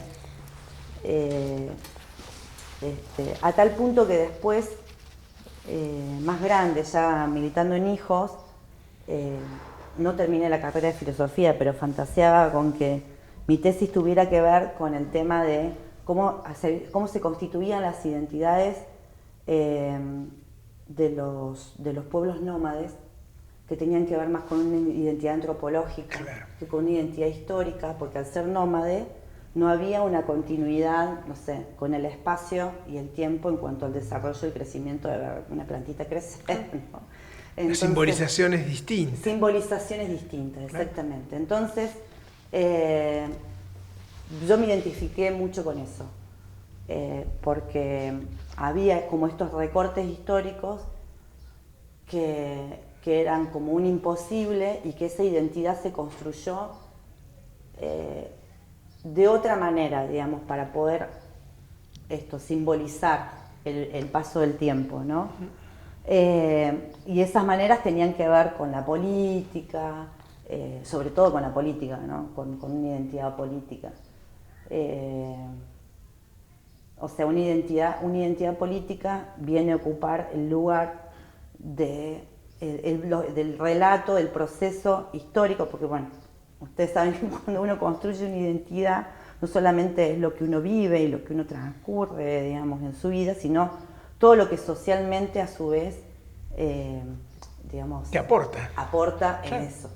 a tal punto que después, más grande, ya militando en Hijos, no terminé la carrera de filosofía, pero fantaseaba con que mi tesis tuviera que ver con el tema de cómo se constituían las identidades de los pueblos nómades, que tenían que ver más con una identidad antropológica, claro, que con una identidad histórica, porque al ser nómade no había una continuidad, no sé, con el espacio y el tiempo en cuanto al desarrollo y crecimiento de ver una plantita crecer, ¿no? Entonces, simbolizaciones distintas. Simbolizaciones distintas, exactamente. Claro. Entonces, yo me identifiqué mucho con eso, porque había como estos recortes históricos que eran como un imposible, y que esa identidad se construyó de otra manera, digamos, para poder simbolizar el paso del tiempo, ¿no? Y esas maneras tenían que ver con la política, sobre todo con la política, ¿no? Con una identidad política. O sea, una identidad política viene a ocupar el lugar de del relato, del proceso histórico, porque bueno, ustedes saben que cuando uno construye una identidad, no solamente es lo que uno vive y lo que uno transcurre, digamos, en su vida, sino todo lo que socialmente a su vez, digamos, te aporta. Aporta en Claro. eso.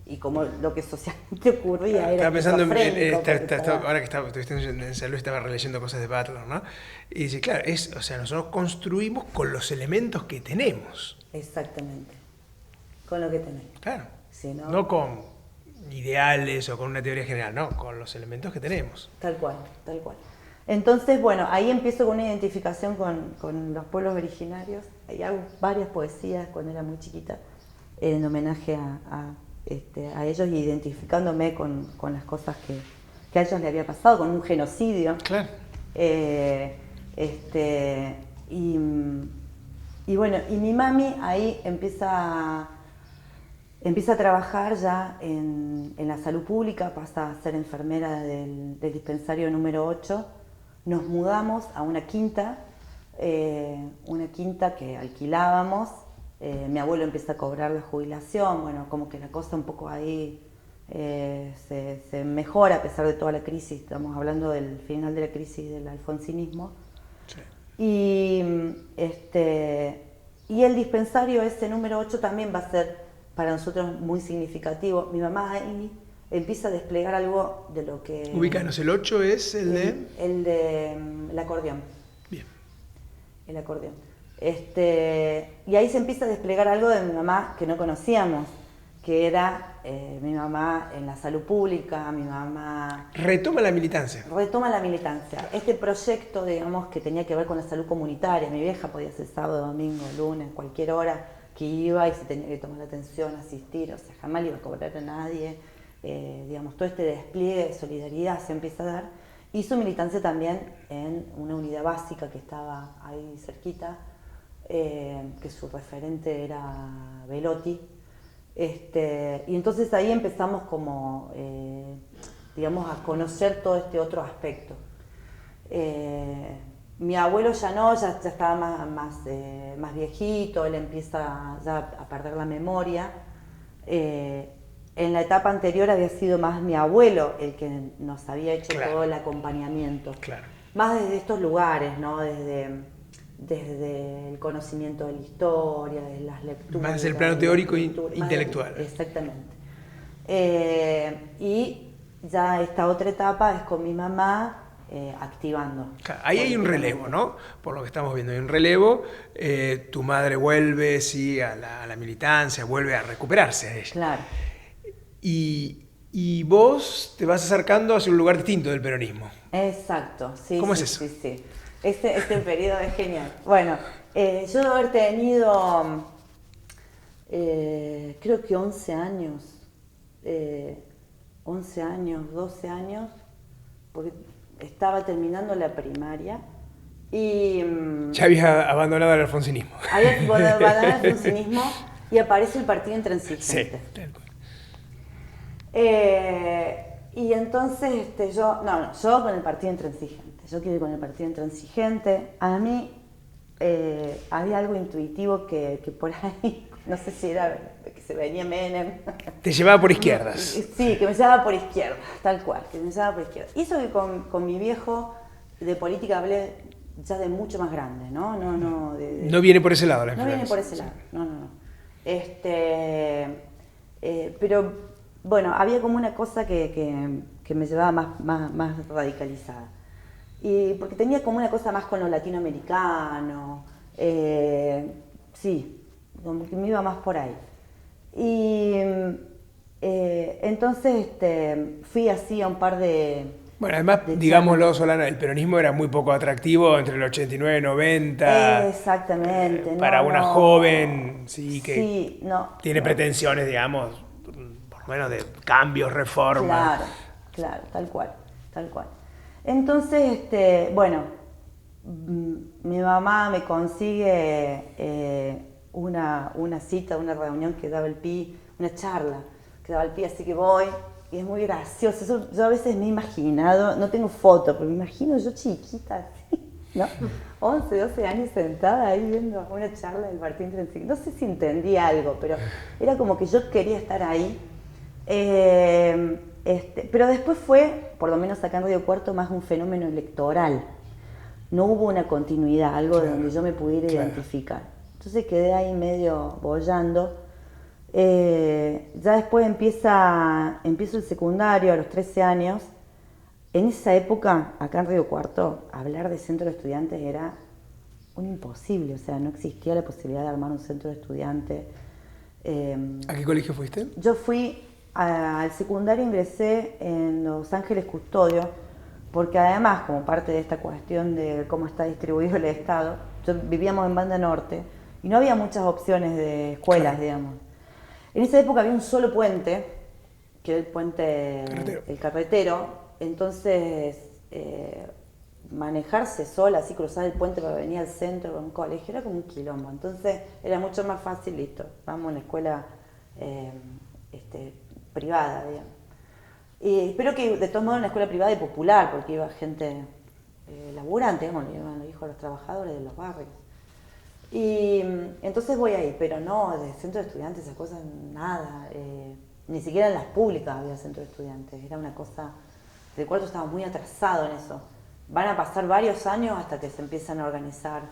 Y como lo que socialmente ocurría era Estaba pensando esquizofrénico, ahora que estuviste en salud, estaba releyendo cosas de Butler, ¿no? Y dice, claro, o sea, nosotros construimos con los elementos que tenemos. Exactamente, con lo que tenés. Claro. Si no, No con ideales o con una teoría general, no, con los elementos que tenemos. tal cual, tal cual. Entonces, bueno, ahí empiezo con una identificación con los pueblos originarios. Y hago varias poesías cuando era muy chiquita, en homenaje a ellos, y identificándome con las cosas que a ellos les había pasado, con un genocidio. Claro. Y bueno, y mi mami ahí empieza a trabajar ya en la salud pública, pasa a ser enfermera del dispensario número 8. Nos mudamos a una quinta que alquilábamos. Mi abuelo empieza a cobrar la jubilación, bueno, como que la cosa un poco ahí se mejora a pesar de toda la crisis. Estamos hablando del final de la crisis del alfonsinismo. Sí. Y el dispensario ese número 8 también va a ser para nosotros muy significativo. Mi mamá ahí empieza a desplegar algo de lo que... Ubícanos, el 8 es el de... el acordeón. Bien. El acordeón. Y ahí se empieza a desplegar algo de mi mamá que no conocíamos, que era mi mamá en la salud pública, mi mamá... Retoma la militancia. Retoma la militancia. Este proyecto, digamos, que tenía que ver con la salud comunitaria. Mi vieja podía ser sábado, domingo, lunes, cualquier hora que iba y se tenía que tomar la atención, asistir, o sea, jamás le iba a cobrar a nadie. Digamos, todo este despliegue de solidaridad se empieza a dar. Hizo militancia también en una unidad básica que estaba ahí cerquita, que su referente era Velotti. Y entonces ahí empezamos como, digamos, a conocer todo este otro aspecto. Mi abuelo ya no, ya estaba más viejito, él empieza ya a perder la memoria. En la etapa anterior había sido más mi abuelo el que nos había hecho Claro. todo el acompañamiento. Claro. Más desde estos lugares, ¿no? Desde el conocimiento de la historia, de las lecturas. Más desde el plano teórico e intelectual. Exactamente. Y ya esta otra etapa es con mi mamá activando. Claro, ahí hay un relevo, ¿no? Por lo que estamos viendo, hay un relevo. Tu madre vuelve, sí, a la militancia, vuelve a recuperarse a ella. Claro. Y vos te vas acercando hacia un lugar distinto del peronismo. Exacto, sí. ¿Cómo sí, es eso? Sí, sí. Este periodo es genial. Bueno, yo debo haber tenido, creo que 11 años, 12 años, porque estaba terminando la primaria y... Ya habías abandonado el alfonsinismo. había abandonado el alfonsinismo y aparece el partido intransigente. Sí, tal cual. Y entonces yo con el partido intransigente, yo quiero ir con el partido intransigente. A mí había algo intuitivo que por ahí, no sé si era que se venía Menem. Te llevaba por izquierdas. Sí, que me llevaba por izquierda, tal cual, que me llevaba por izquierda. Hizo que con mi viejo de política hablé ya de mucho más grande, ¿no? No viene por ese lado la No viene influencia. por ese lado, no. Pero bueno, había como una cosa que me llevaba más radicalizada. Y porque tenía como una cosa más con lo latinoamericano, sí, como que me iba más por ahí. Y entonces fui así a un par de... Bueno, además, digámoslo, Solana, el peronismo era muy poco atractivo entre el 89 y 90. Exactamente. Para una joven, sí, que sí, tiene pretensiones, digamos, por lo menos de cambios, reformas. Claro, tal cual. Entonces, bueno, mi mamá me consigue una cita, una reunión que daba el PI, una charla que daba el PI, así que voy. Y es muy gracioso. Yo a veces me he imaginado, no tengo foto, pero me imagino yo chiquita, así, ¿no? 11, 12 años sentada ahí viendo una charla del Martín Trency. No sé si entendí algo, pero era como que yo quería estar ahí. Pero después fue, por lo menos acá en Río Cuarto, más un fenómeno electoral. No hubo una continuidad, algo de donde yo me pudiera identificar. Entonces quedé ahí medio boyando. Ya después empiezo el secundario a los 13 años. En esa época, acá en Río Cuarto, hablar de centro de estudiantes era un imposible. O sea, no existía la posibilidad de armar un centro de estudiantes. ¿A qué colegio fuiste? Yo fui al secundario, ingresé en Los Ángeles Custodio, porque además, como parte de esta cuestión de cómo está distribuido el Estado, vivíamos en Banda Norte y no había muchas opciones de escuelas, digamos. En esa época había un solo puente, que era el puente El Carretero, entonces manejarse sola, así cruzar el puente para venir al centro con un colegio, era como un quilombo. Entonces era mucho más fácil, listo, vamos a una escuela privada, digamos. Pero que de todos modos una escuela privada y popular, porque iba gente laburante, digamos, iban los hijos de los trabajadores de los barrios. Y entonces voy ahí, pero no, de centro de estudiantes, esas cosas, nada. Ni siquiera en las públicas había centro de estudiantes, era una cosa. El Cuarto estaba muy atrasado en eso. Van a pasar varios años hasta que se empiezan a organizar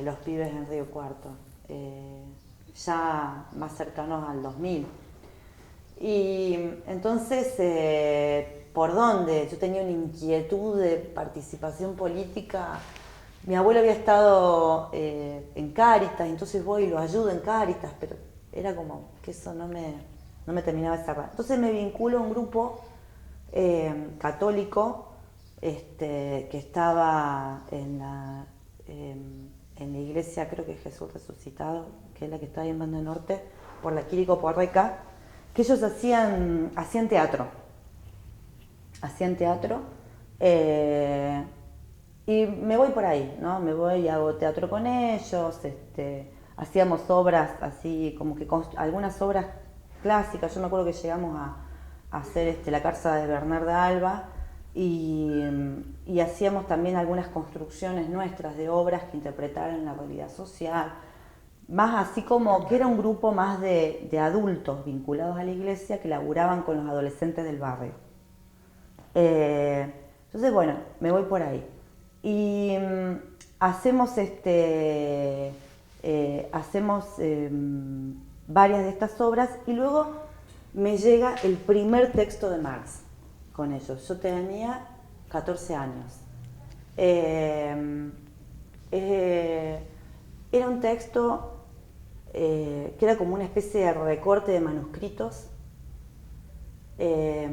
los pibes en Río Cuarto, ya más cercanos al 2000. Y entonces, ¿por dónde? Yo tenía una inquietud de participación política. Mi abuelo había estado en Cáritas, entonces voy y lo ayudo en Cáritas, pero era como que eso no me terminaba de cerrar. Entonces me vinculo a un grupo católico que estaba en la iglesia, creo que es Jesús Resucitado, que es la que está ahí en Banda Norte, por la Quirico Porreca, que ellos hacían teatro. Y me voy por ahí, ¿no? Me voy y hago teatro con ellos, hacíamos obras así, como que algunas obras clásicas. Yo me acuerdo que llegamos a hacer la Carza de Bernarda Alba y hacíamos también algunas construcciones nuestras de obras que interpretaran la realidad social, más así como que era un grupo más de adultos vinculados a la iglesia que laburaban con los adolescentes del barrio. Entonces, bueno, me voy por ahí. Y hacemos varias de estas obras y luego me llega el primer texto de Marx con ellos. Yo tenía 14 años. Era un texto que era como una especie de recorte de manuscritos de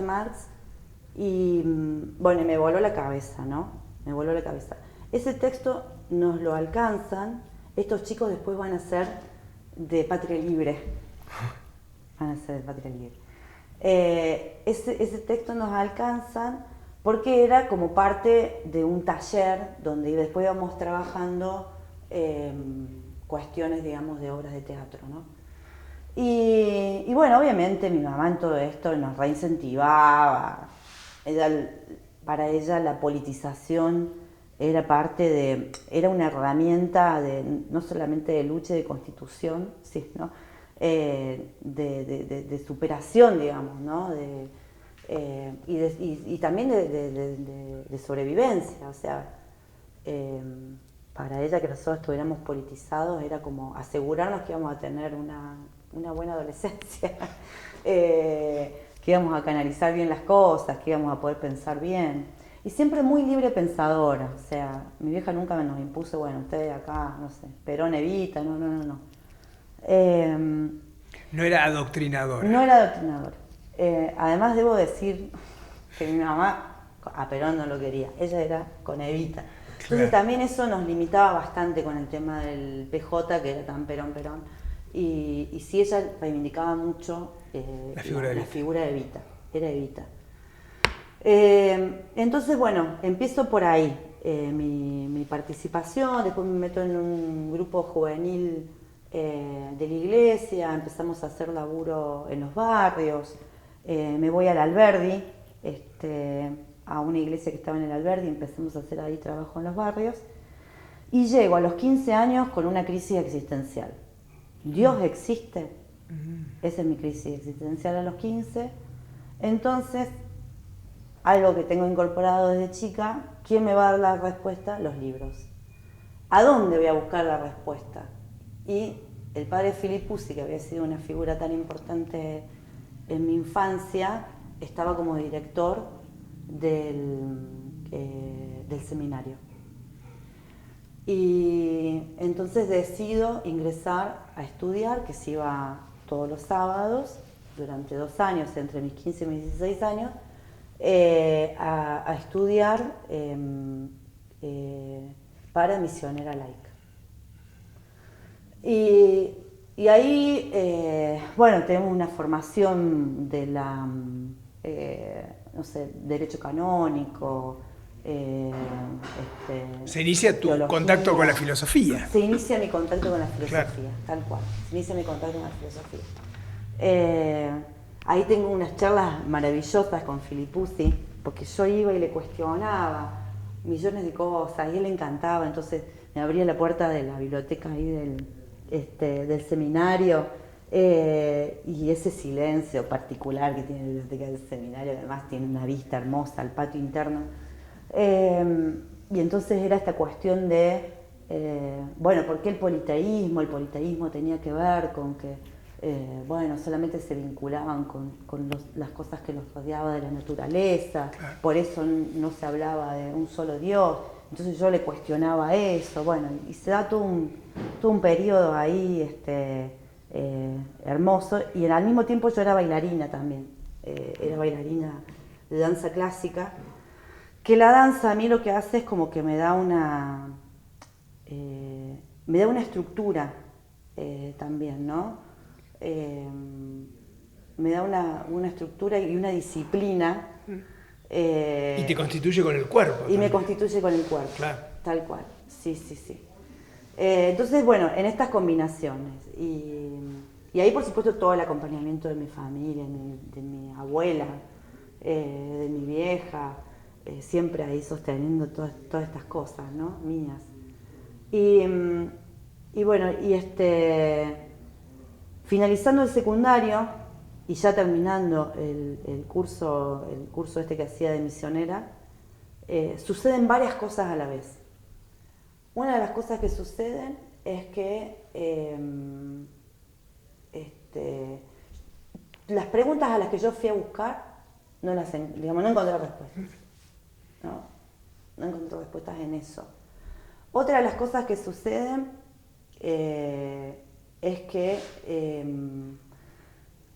Marx. Y bueno, me voló la cabeza, ¿no? Me voló la cabeza. Ese texto nos lo alcanzan, estos chicos después van a ser de Patria Libre. Van a ser de Patria Libre. Ese texto nos alcanzan porque era como parte de un taller donde después íbamos trabajando cuestiones, digamos, de obras de teatro, ¿no? Y bueno, obviamente mi mamá en todo esto nos reincentivaba. Para ella la politización era una herramienta no solamente de lucha y de constitución, sí, ¿no? De superación, digamos, ¿no? Y también de sobrevivencia. O sea, para ella que nosotros estuviéramos politizados era como asegurarnos que íbamos a tener una buena adolescencia. Que íbamos a canalizar bien las cosas, que íbamos a poder pensar bien. Y siempre muy libre pensadora, o sea, mi vieja nunca nos impuso, bueno, ustedes acá, no sé, Perón, Evita, no. No era adoctrinadora. No era adoctrinadora. Además debo decir que mi mamá a Perón no lo quería, ella era con Evita. Entonces también eso nos limitaba bastante con el tema del PJ, que era tan Perón. Y sí, ella reivindicaba mucho la figura de Evita, era Evita. Entonces, bueno, empiezo por ahí mi participación, después me meto en un grupo juvenil de la iglesia, empezamos a hacer laburo en los barrios, me voy al Alberdi a una iglesia que estaba en el Alberdi, empezamos a hacer ahí trabajo en los barrios, y llego a los 15 años con una crisis existencial. ¿Dios existe? Esa es mi crisis existencial a los 15. Entonces, algo que tengo incorporado desde chica, ¿quién me va a dar la respuesta? Los libros. ¿A dónde voy a buscar la respuesta? Y el padre Filipuzzi, que había sido una figura tan importante en mi infancia, estaba como director del seminario. Y entonces decido ingresar a estudiar, que se iba todos los sábados, durante 2 años, entre mis 15 y mis 16 años, a estudiar para misionera laica. Y ahí, bueno, tenemos una formación de la, no sé, derecho canónico. Se inicia tu teología. contacto con la filosofía. Se inicia mi contacto con la filosofía, Claro. tal cual. Se inicia mi contacto con la filosofía. Ahí tengo unas charlas maravillosas con Filipuzzi, porque yo iba y le cuestionaba millones de cosas, y él le encantaba, entonces me abría la puerta de la biblioteca ahí del seminario, y ese silencio particular que tiene la biblioteca del seminario, además tiene una vista hermosa al patio interno, y entonces era esta cuestión de, bueno, ¿por qué el politeísmo? El politeísmo tenía que ver con que, bueno, solamente se vinculaban con las cosas que los rodeaba de la naturaleza, Claro. por eso no se hablaba de un solo Dios. Entonces yo le cuestionaba eso, bueno, y se da todo un periodo ahí hermoso, y al mismo tiempo yo era bailarina también, era bailarina de danza clásica, que la danza a mí lo que hace es como que me da una estructura también, ¿no? Me da una estructura y una disciplina. Y te constituye con el cuerpo. Y me también. constituye con el cuerpo. Claro. Tal cual, sí. Entonces, bueno, en estas combinaciones. Y ahí, por supuesto, todo el acompañamiento de mi familia, de mi abuela, de mi vieja, siempre ahí sosteniendo todas estas cosas, ¿no? Mías. Y bueno, finalizando el secundario y ya terminando el curso que hacía de misionera, suceden varias cosas a la vez. Una de las cosas que suceden es que las preguntas a las que yo fui a buscar no encontré respuestas. No encontré respuestas en eso. Otra de las cosas que suceden es que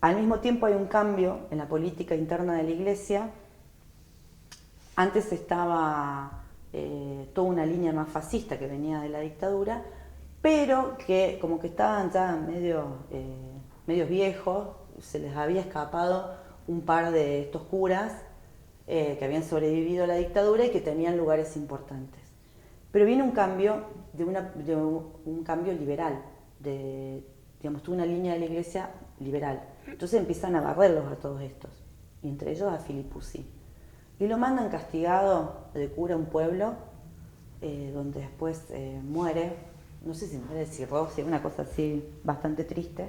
al mismo tiempo hay un cambio en la política interna de la Iglesia. Antes estaba toda una línea más fascista que venía de la dictadura, pero que como que estaban ya medios viejos, se les había escapado un par de estos curas que habían sobrevivido a la dictadura y que tenían lugares importantes. Pero viene un cambio, un cambio liberal, tuvo una línea de la Iglesia liberal. Entonces empiezan a barrerlos a todos estos, y entre ellos a Filipuzzi. Y lo mandan castigado de cura a un pueblo, donde después muere, no sé si muere de cirrosis, una cosa así bastante triste.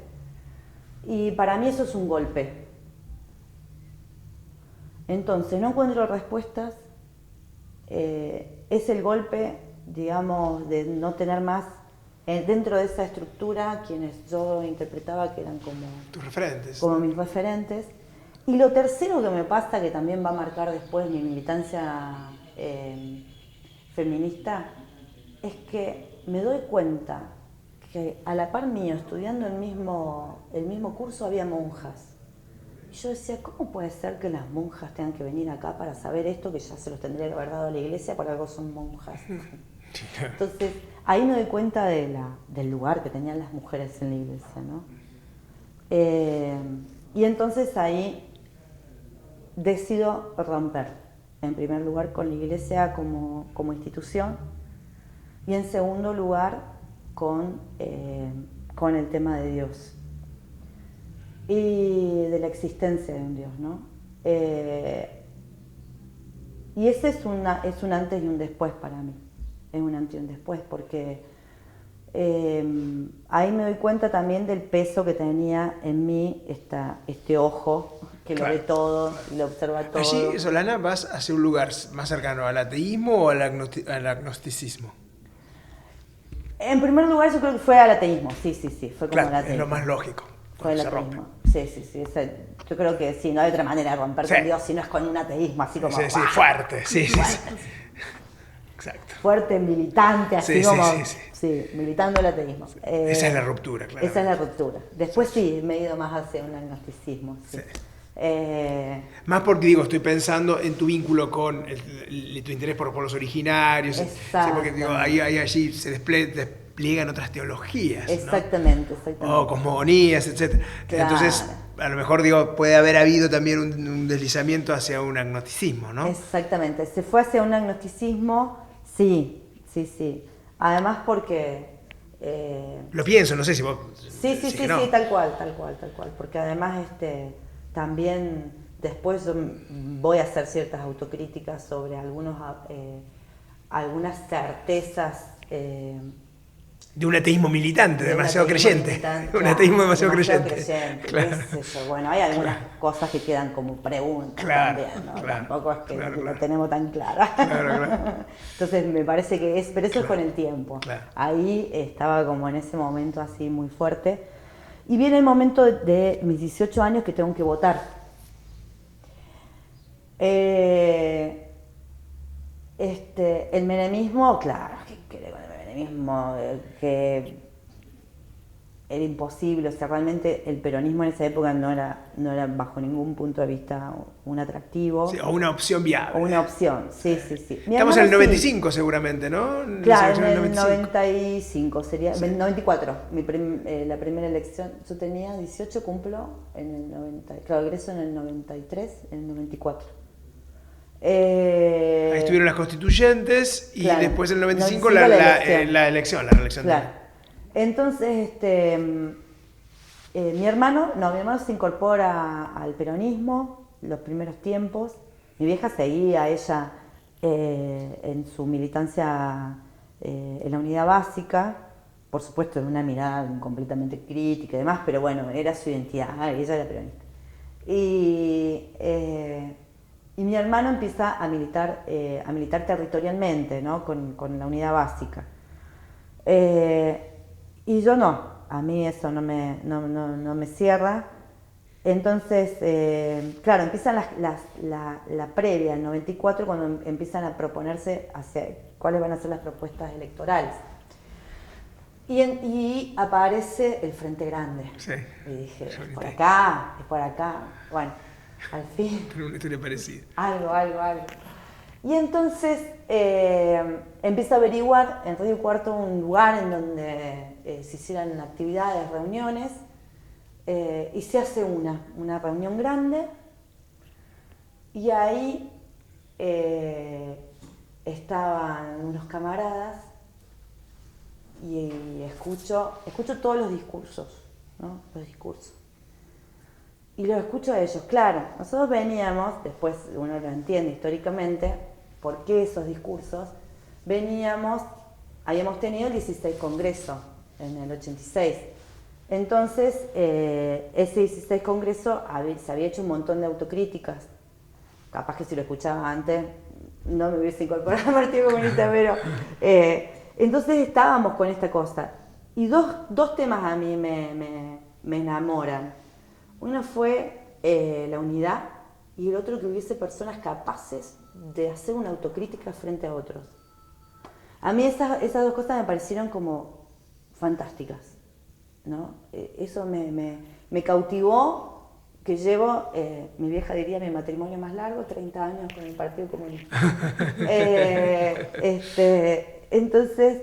Y para mí eso es un golpe. Entonces no encuentro respuestas, es el golpe, digamos, de no tener más dentro de esa estructura quienes yo interpretaba que eran como Tus referentes. Como mis referentes. Y lo tercero que me pasa, que también va a marcar después mi militancia feminista, es que me doy cuenta que a la par mío, estudiando el mismo curso, había monjas. Y yo decía, ¿cómo puede ser que las monjas tengan que venir acá para saber esto, que ya se los tendría que haber dado a la iglesia, por algo son monjas? Entonces, ahí me doy cuenta del lugar que tenían las mujeres en la iglesia, ¿no? Y entonces ahí decido romper, en primer lugar, con la iglesia como institución, y en segundo lugar con el tema de Dios y de la existencia de un Dios, ¿no? Y ese es un antes y un después para mí. Es un antes y un después, porque ahí me doy cuenta también del peso que tenía en mí este ojo que lo ve todo y lo observa todo. Allí, Solana, vas hacia un lugar más cercano al ateísmo o al agnosticismo. En primer lugar, yo creo que fue al ateísmo, sí, fue como al ateísmo. Es lo más lógico. Fue el ateísmo, sí. Yo creo que sí, no hay otra manera de romper con Dios si no es con un ateísmo así como... Sí, fuerte, sí. Exacto. Fuerte, militante, así como... Sí, militando el ateísmo. Esa es la ruptura, claro. Esa es la ruptura. Después sí, me he ido más hacia un agnosticismo. Sí. Más porque estoy pensando en tu vínculo con tu interés por los originarios. Exacto. Porque allí se despliegan otras teologías. Exactamente. O cosmogonías, etc. Claro. Entonces, a lo mejor puede haber habido también un deslizamiento hacia un agnosticismo, ¿no? Exactamente. Se fue hacia un agnosticismo, sí. Además porque... Lo pienso, no sé si vos... Sí, tal cual. Porque además también después yo voy a hacer ciertas autocríticas sobre algunas certezas... de un ateísmo militante, demasiado creyente. Un ateísmo demasiado creyente. Claro. Bueno, hay algunas cosas que quedan como preguntas también, ¿no? Tampoco es que lo tenemos tan clara. Claro. Entonces me parece que pero eso es con el tiempo. Claro. Ahí estaba como en ese momento así muy fuerte. Y viene el momento de mis 18 años que tengo que votar. El menemismo, claro, ¿qué quiere con el menemismo? Que era imposible, o sea, realmente el peronismo en esa época no era bajo ningún punto de vista un atractivo. Sí, o una opción viable. O una opción, sí. Estamos en el 95 seguramente, ¿no? Claro, en el 95 sería, sí. 94, la primera elección, yo tenía 18, cumplo en el 90, claro, egreso en el 93, en el 94. Ahí estuvieron las constituyentes y claro, después en el 95 la reelección. Claro. Entonces, mi hermano se incorpora al peronismo los primeros tiempos. Mi vieja seguía ella en su militancia en la unidad básica, por supuesto en una mirada completamente crítica y demás, pero bueno, era su identidad, ella era peronista. Y mi hermano empieza a militar territorialmente, ¿no? con la unidad básica. Y yo no, a mí eso no me cierra. Entonces, claro, empiezan la previa, el 94, cuando empiezan a proponerse hacia cuáles van a ser las propuestas electorales. Y aparece el Frente Grande. Sí. Y dije, es por acá. Bueno, al fin. Pero una historia parecida. Algo. Y entonces empiezo a averiguar en Río Cuarto un lugar en donde se hicieran actividades, reuniones, y se hace una reunión grande, y ahí estaban unos camaradas y escucho todos los discursos, ¿no? Los discursos. Y los escucho a ellos. Claro, nosotros veníamos, después uno lo entiende históricamente, por qué esos discursos, habíamos tenido el 16 Congreso en el 86. Entonces, ese 16 Congreso se había hecho un montón de autocríticas. Capaz que si lo escuchaba antes, no me hubiese incorporado al Partido Comunista, pero... entonces estábamos con esta cosa. Y dos temas a mí me enamoran. Uno fue la unidad y el otro que hubiese personas capaces de hacer una autocrítica frente a otros. A mí esas dos cosas me parecieron como fantásticas, ¿no? Eso me cautivó, que llevo, mi vieja diría, mi matrimonio más largo, 30 años con el Partido Comunista. Entonces,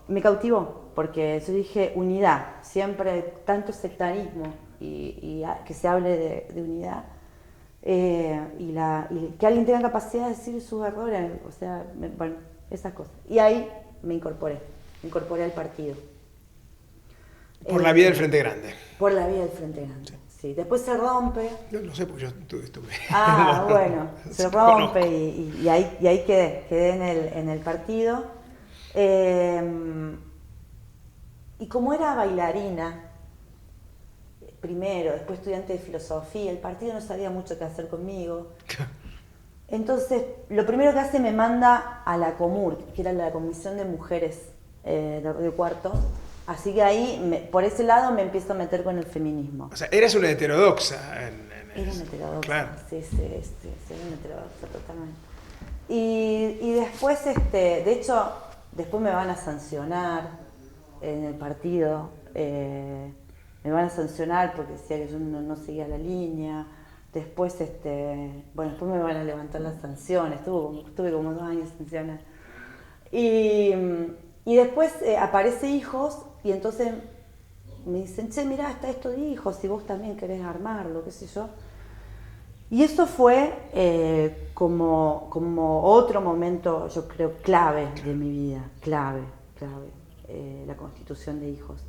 me cautivó, porque yo dije unidad, siempre tanto sectarismo y que se hable de unidad, y que alguien tenga capacidad de decir sus errores, o sea, bueno, esas cosas. Y ahí me incorporé al partido. Por la vía del Frente Grande. Por la vía del Frente Grande, Sí, después se rompe. No, no sé, porque yo estuve. Ah, bueno, se rompe Conozco. y ahí quedé en el partido. Y como era bailarina, primero, después estudiante de filosofía, el partido no sabía mucho qué hacer conmigo. Entonces, lo primero que hace me manda a la COMUR, que era la Comisión de Mujeres de Río Cuarto. Así que ahí, por ese lado, me empiezo a meter con el feminismo. O sea, eras una heterodoxa. Era una heterodoxa, Claro. sí, era una heterodoxa totalmente. Y después, de hecho, después me van a sancionar en el partido. Me van a sancionar porque decía que yo no seguía la línea. Después, después me van a levantar las sanciones. Estuve como 2 años sancionada. Y después aparece Hijos y entonces me dicen, che, mirá, está esto de Hijos, si vos también querés armarlo, qué sé yo. Y eso fue como otro momento, yo creo, clave de mi vida, clave, la constitución de Hijos.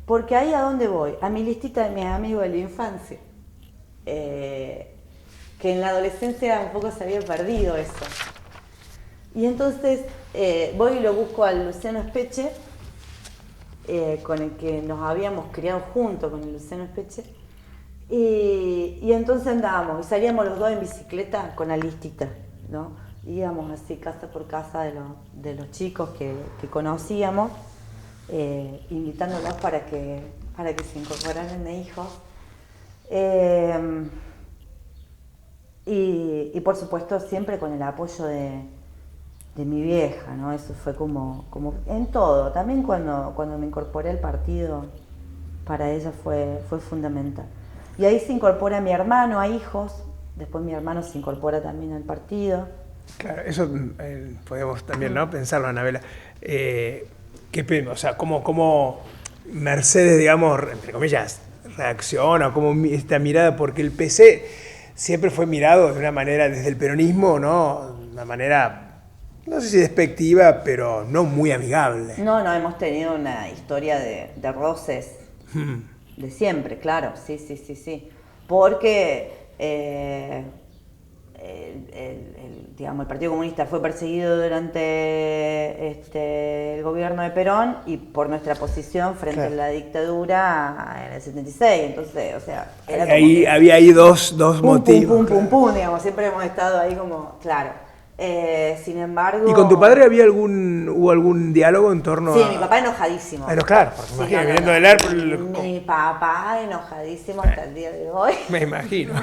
Porque ahí a dónde voy, a mi listita de mis amigos de la infancia, que en la adolescencia un poco se había perdido eso. Y entonces voy y lo busco al Luciano Espeche, con el que nos habíamos criado juntos, con el Luciano Espeche. Y entonces andábamos, y salíamos los dos en bicicleta con la listita, ¿no? Íbamos así casa por casa de los chicos que conocíamos, invitándolos para que se incorporaran a Hijos. Y por supuesto siempre con el apoyo de mi vieja, ¿no? Eso fue como en todo, también cuando me incorporé al partido, para ella fue fundamental. Y ahí se incorpora mi hermano a Hijos, después mi hermano se incorpora también al partido. Claro, eso podemos también, ¿no? Pensarlo, Anabela. O sea, cómo Mercedes, digamos, entre comillas, reacciona, cómo esta mirada, porque el PC siempre fue mirado de una manera, desde el peronismo, ¿no? De una manera, no sé si despectiva, pero no muy amigable. No, hemos tenido una historia de roces. De siempre, claro, sí. Porque, digamos, el Partido Comunista fue perseguido durante el gobierno de Perón y por nuestra posición frente a la dictadura en el 76. Entonces, o sea, era ahí había ahí dos motivos. Pum, digamos, siempre hemos estado ahí como, claro. Sin embargo... ¿Y con tu padre hubo algún diálogo en torno a...? Sí, mi papá enojadísimo. Pero claro, porque Sí, imagino, viniendo del ERP... Mi papá enojadísimo hasta el día de hoy. Me imagino.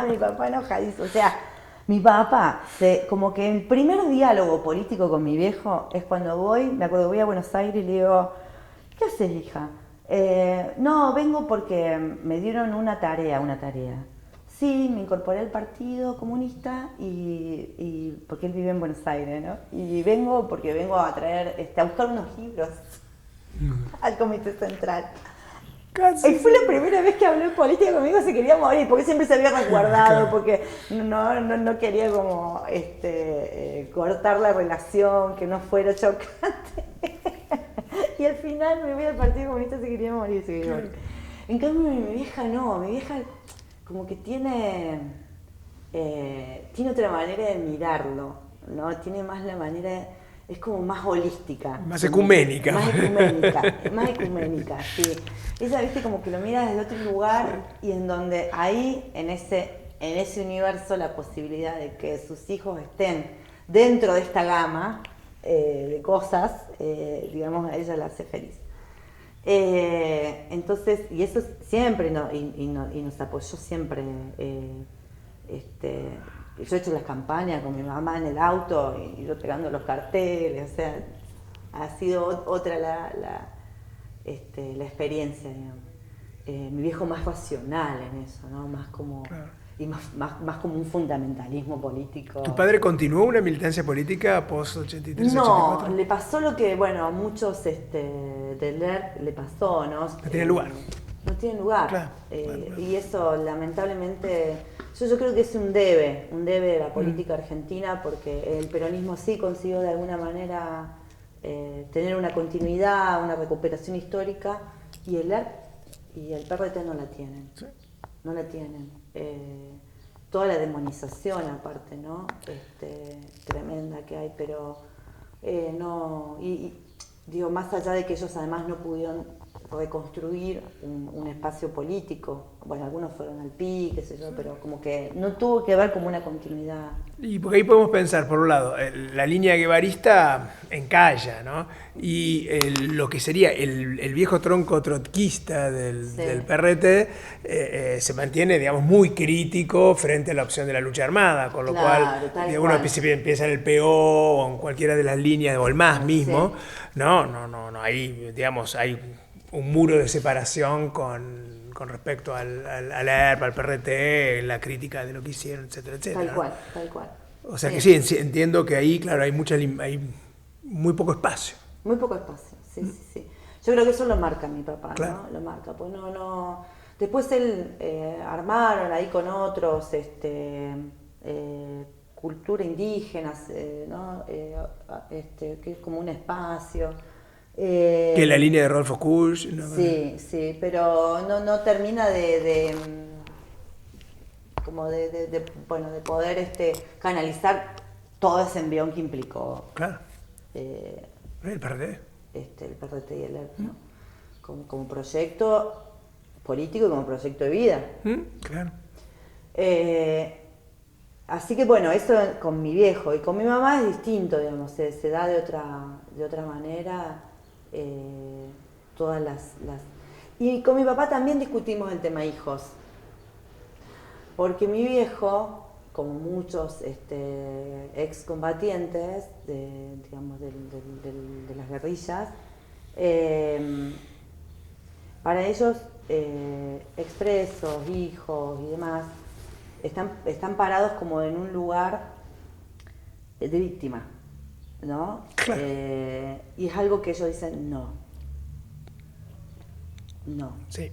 Mi papá enojadísimo. O sea, mi papá, como que el primer diálogo político con mi viejo es cuando me acuerdo, voy a Buenos Aires y le digo, ¿qué haces, hija? No, vengo porque me dieron una tarea. Sí, me incorporé al Partido Comunista y porque él vive en Buenos Aires, ¿no? Y porque vengo a traer, a buscar unos libros al Comité Central. Y fue la primera vez que habló en política conmigo, se quería morir, porque siempre se había resguardado, porque no quería como cortar la relación, que no fuera chocante. Y al final me voy al Partido Comunista, se quería morir. En cambio mi vieja no, mi vieja como que tiene otra manera de mirarlo, ¿no? Tiene más la manera, es como más holística. Más ecuménica. Más ecuménica, sí. Ella, viste, como que lo mira desde otro lugar y en donde ahí, en ese universo, la posibilidad de que sus hijos estén dentro de esta gama de cosas, digamos, a ella la hace feliz. Entonces, y eso siempre y nos apoyó siempre. Yo he hecho las campañas con mi mamá en el auto y yo pegando los carteles, o sea, ha sido otra la experiencia, digamos. Mi viejo más racional en eso, ¿no? Más como, claro. Y más como un fundamentalismo político. ¿Tu padre continuó una militancia política post 83, no, 84? Le pasó lo que, bueno, a muchos del ERP le pasó, ¿no? No tiene lugar. No tiene lugar. Claro. Y eso, lamentablemente, yo creo que es un debe de la política argentina, porque el peronismo sí consiguió de alguna manera tener una continuidad, una recuperación histórica, y el ERP y el PRT no la tienen. Sí. No la tienen. Toda la demonización aparte, ¿no? Tremenda que hay, pero no, digo, más allá de que ellos además no pudieron reconstruir un espacio político, bueno, algunos fueron al PI, qué sé yo, pero como que no tuvo que ver como una continuidad. Y porque ahí podemos pensar, por un lado, la línea guevarista encalla, ¿no? Y lo que sería el viejo tronco trotskista del PRT se mantiene, digamos, muy crítico frente a la opción de la lucha armada, con lo cual uno empieza en el PO o en cualquiera de las líneas, o el MAS mismo, no, ahí, digamos, hay un muro de separación con respecto al ERP, al PRT, la crítica de lo que hicieron, etcétera, etcétera. Tal cual. O sea que sí, entiendo que ahí, claro, hay muy poco espacio. Muy poco espacio, sí. Yo creo que eso lo marca mi papá, claro. ¿no? Lo marca, pues no. Después él armaron ahí con otros, cultura indígena, ¿no? Que es como un espacio. Que la línea de Rodolfo Kusch. ¿No? Sí, pero no termina de poder canalizar todo ese envión que implicó. Claro. El PRT. El PRT y el ERP, ¿no? Como proyecto político y como proyecto de vida. Claro. Así que bueno, eso con mi viejo. Y con mi mamá es distinto, digamos, se da de otra manera. Todas las... Y con mi papá también discutimos el tema hijos. Porque mi viejo, como muchos excombatientes de las guerrillas, para ellos expresos, hijos y demás, están parados como en un lugar de víctima, ¿no? Claro. Y es algo que ellos dicen no. Sí.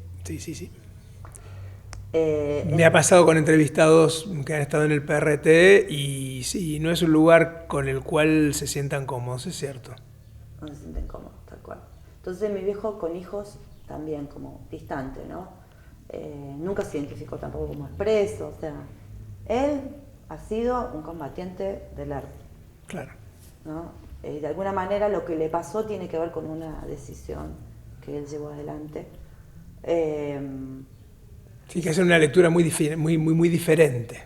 Me ha pasado con entrevistados que han estado en el PRT y sí, no es un lugar con el cual se sientan cómodos, es cierto. No se sienten cómodos, tal cual. Entonces mi viejo con hijos también como distante, ¿no? Nunca se identificó tampoco como expreso, o sea, él ha sido un combatiente del ERP. Claro. ¿No? De alguna manera lo que le pasó tiene que ver con una decisión que él llevó adelante. Sí, que es una lectura muy diferente.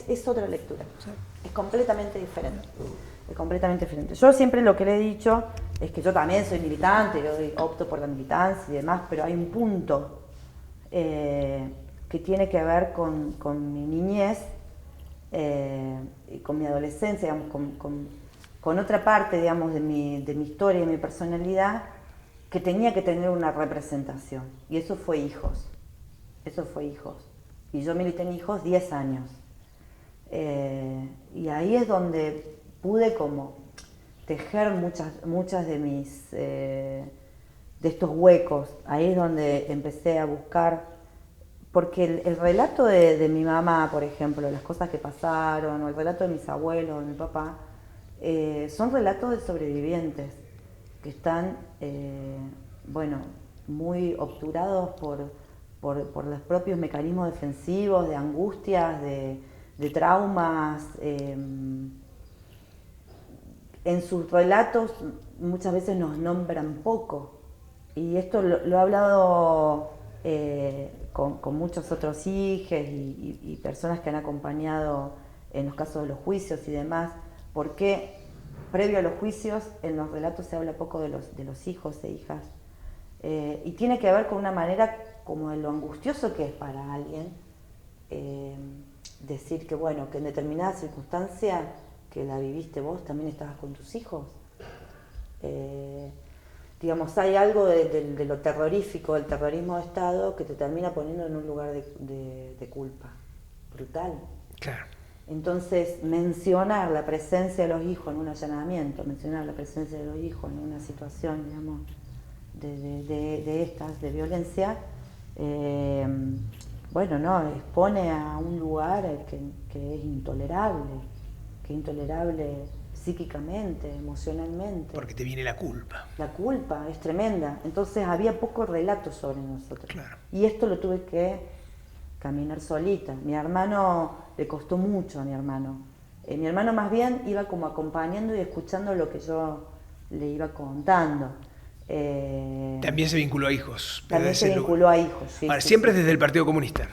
Es otra lectura, sí. Es completamente diferente. Yo siempre lo que le he dicho es que yo también soy militante, yo opto por la militancia y demás, pero hay un punto que tiene que ver con mi niñez y con mi adolescencia, digamos, con otra parte, digamos, de mi historia y mi personalidad, que tenía que tener una representación, y eso fue hijos. Y yo milité en hijos 10 años. Y ahí es donde pude como tejer muchas de estos huecos. Ahí es donde empecé a buscar, porque el relato de mi mamá, por ejemplo, las cosas que pasaron, o el relato de mis abuelos, de mi papá, son relatos de sobrevivientes que están, muy obturados por los propios mecanismos defensivos, de angustias, de traumas. En sus relatos muchas veces nos nombran poco. Y esto lo he hablado con muchos otros hijos y personas que han acompañado en los casos de los juicios y demás, porque previo a los juicios en los relatos se habla poco de los hijos e hijas. Y tiene que ver con una manera como de lo angustioso que es para alguien decir que que en determinada circunstancia que la viviste vos también estabas con tus hijos. Digamos, hay algo de lo terrorífico, del terrorismo de Estado, que te termina poniendo en un lugar de culpa brutal. Claro. Entonces, mencionar la presencia de los hijos en un allanamiento, mencionar la presencia de los hijos en una situación, digamos, de violencia, expone a un lugar que es intolerable psíquicamente, emocionalmente. Porque te viene la culpa. La culpa es tremenda. Entonces había poco relato sobre nosotros. Claro. Y esto lo tuve que caminar solita. Mi hermano, le costó mucho a mi hermano. Mi hermano más bien iba como acompañando y escuchando lo que yo le iba contando. También se vinculó a hijos. También se vinculó a hijos, sí. Ahora, sí, siempre sí. desde el Partido Comunista.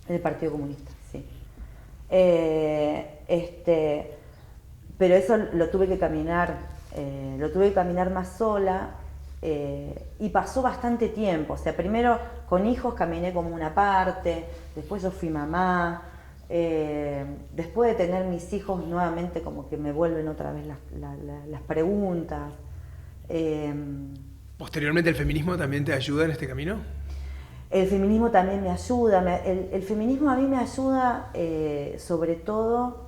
El Partido Comunista, sí. Pero eso lo tuve que caminar más sola, y pasó bastante tiempo. O sea, primero con hijos caminé como una parte, después yo fui mamá, después de tener mis hijos nuevamente como que me vuelven otra vez las preguntas. ¿Posteriormente el feminismo también te ayuda en este camino? El feminismo también me ayuda. El feminismo a mí me ayuda sobre todo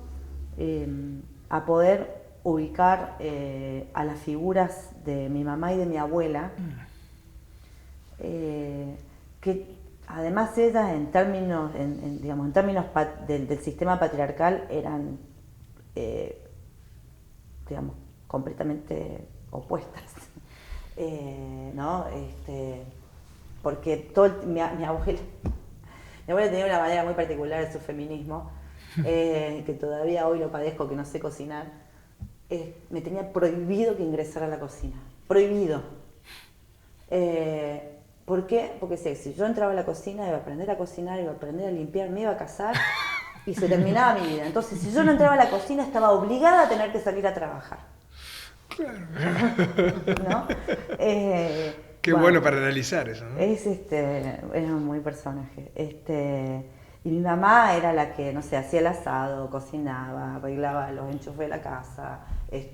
a poder ubicar a las figuras de mi mamá y de mi abuela, que además ellas en términos del sistema patriarcal eran completamente opuestas, ¿no? Porque mi abuela tenía una manera muy particular de su feminismo, que todavía hoy lo padezco, que no sé cocinar. Me tenía prohibido que ingresara a la cocina. Prohibido. ¿Por qué? Porque si yo entraba a la cocina, iba a aprender a cocinar, iba a aprender a limpiar, me iba a casar y se terminaba mi vida. Entonces, si yo no entraba a la cocina, estaba obligada a tener que salir a trabajar. Claro. ¿No? Qué bueno para analizar eso, ¿no? Era un muy personaje. Y mi mamá era la que, no sé, hacía el asado, cocinaba, arreglaba los enchufes de la casa,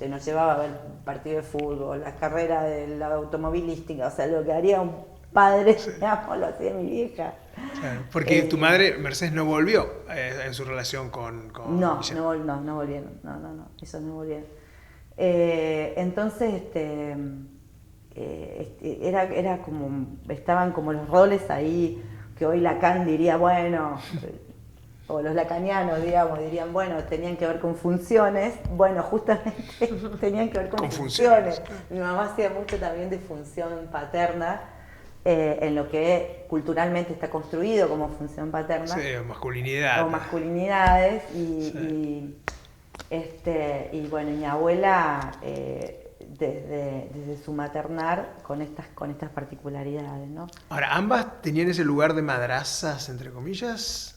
nos llevaba a ver partido de fútbol, las carreras de la automovilística, o sea, lo que haría un padre, Sí. digamos, lo hacía mi vieja. Claro, porque tu madre, Mercedes, no volvió en su relación con No Guillermo. volvieron, esos no volvieron. Entonces, era como, estaban como los roles ahí, que hoy Lacan diría, bueno, o los lacanianos, digamos, dirían, bueno, tenían que ver con funciones. Bueno, justamente tenían que ver con funciones. Mi mamá hacía mucho también de función paterna, en lo que culturalmente está construido como función paterna. Sí, masculinidad. O masculinidades, Sí. y bueno, mi abuela, desde su maternar, con estas particularidades, ¿no? Ahora, ¿ambas tenían ese lugar de madrazas, entre comillas?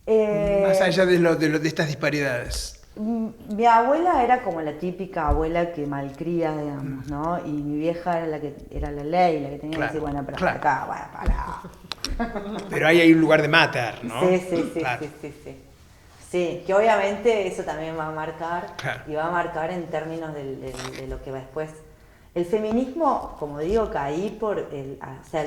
Más allá de estas disparidades. Mi abuela era como la típica abuela que malcría, digamos, ¿no? Y mi vieja era la que era la ley, la que tenía que decir, bueno, pero claro. acá, bueno, para. Pero ahí hay un lugar de mater, ¿no? Sí, Claro. sí. Sí, que obviamente eso también va a marcar, Claro. y va a marcar en términos de lo que va después. El feminismo, como digo, caí por el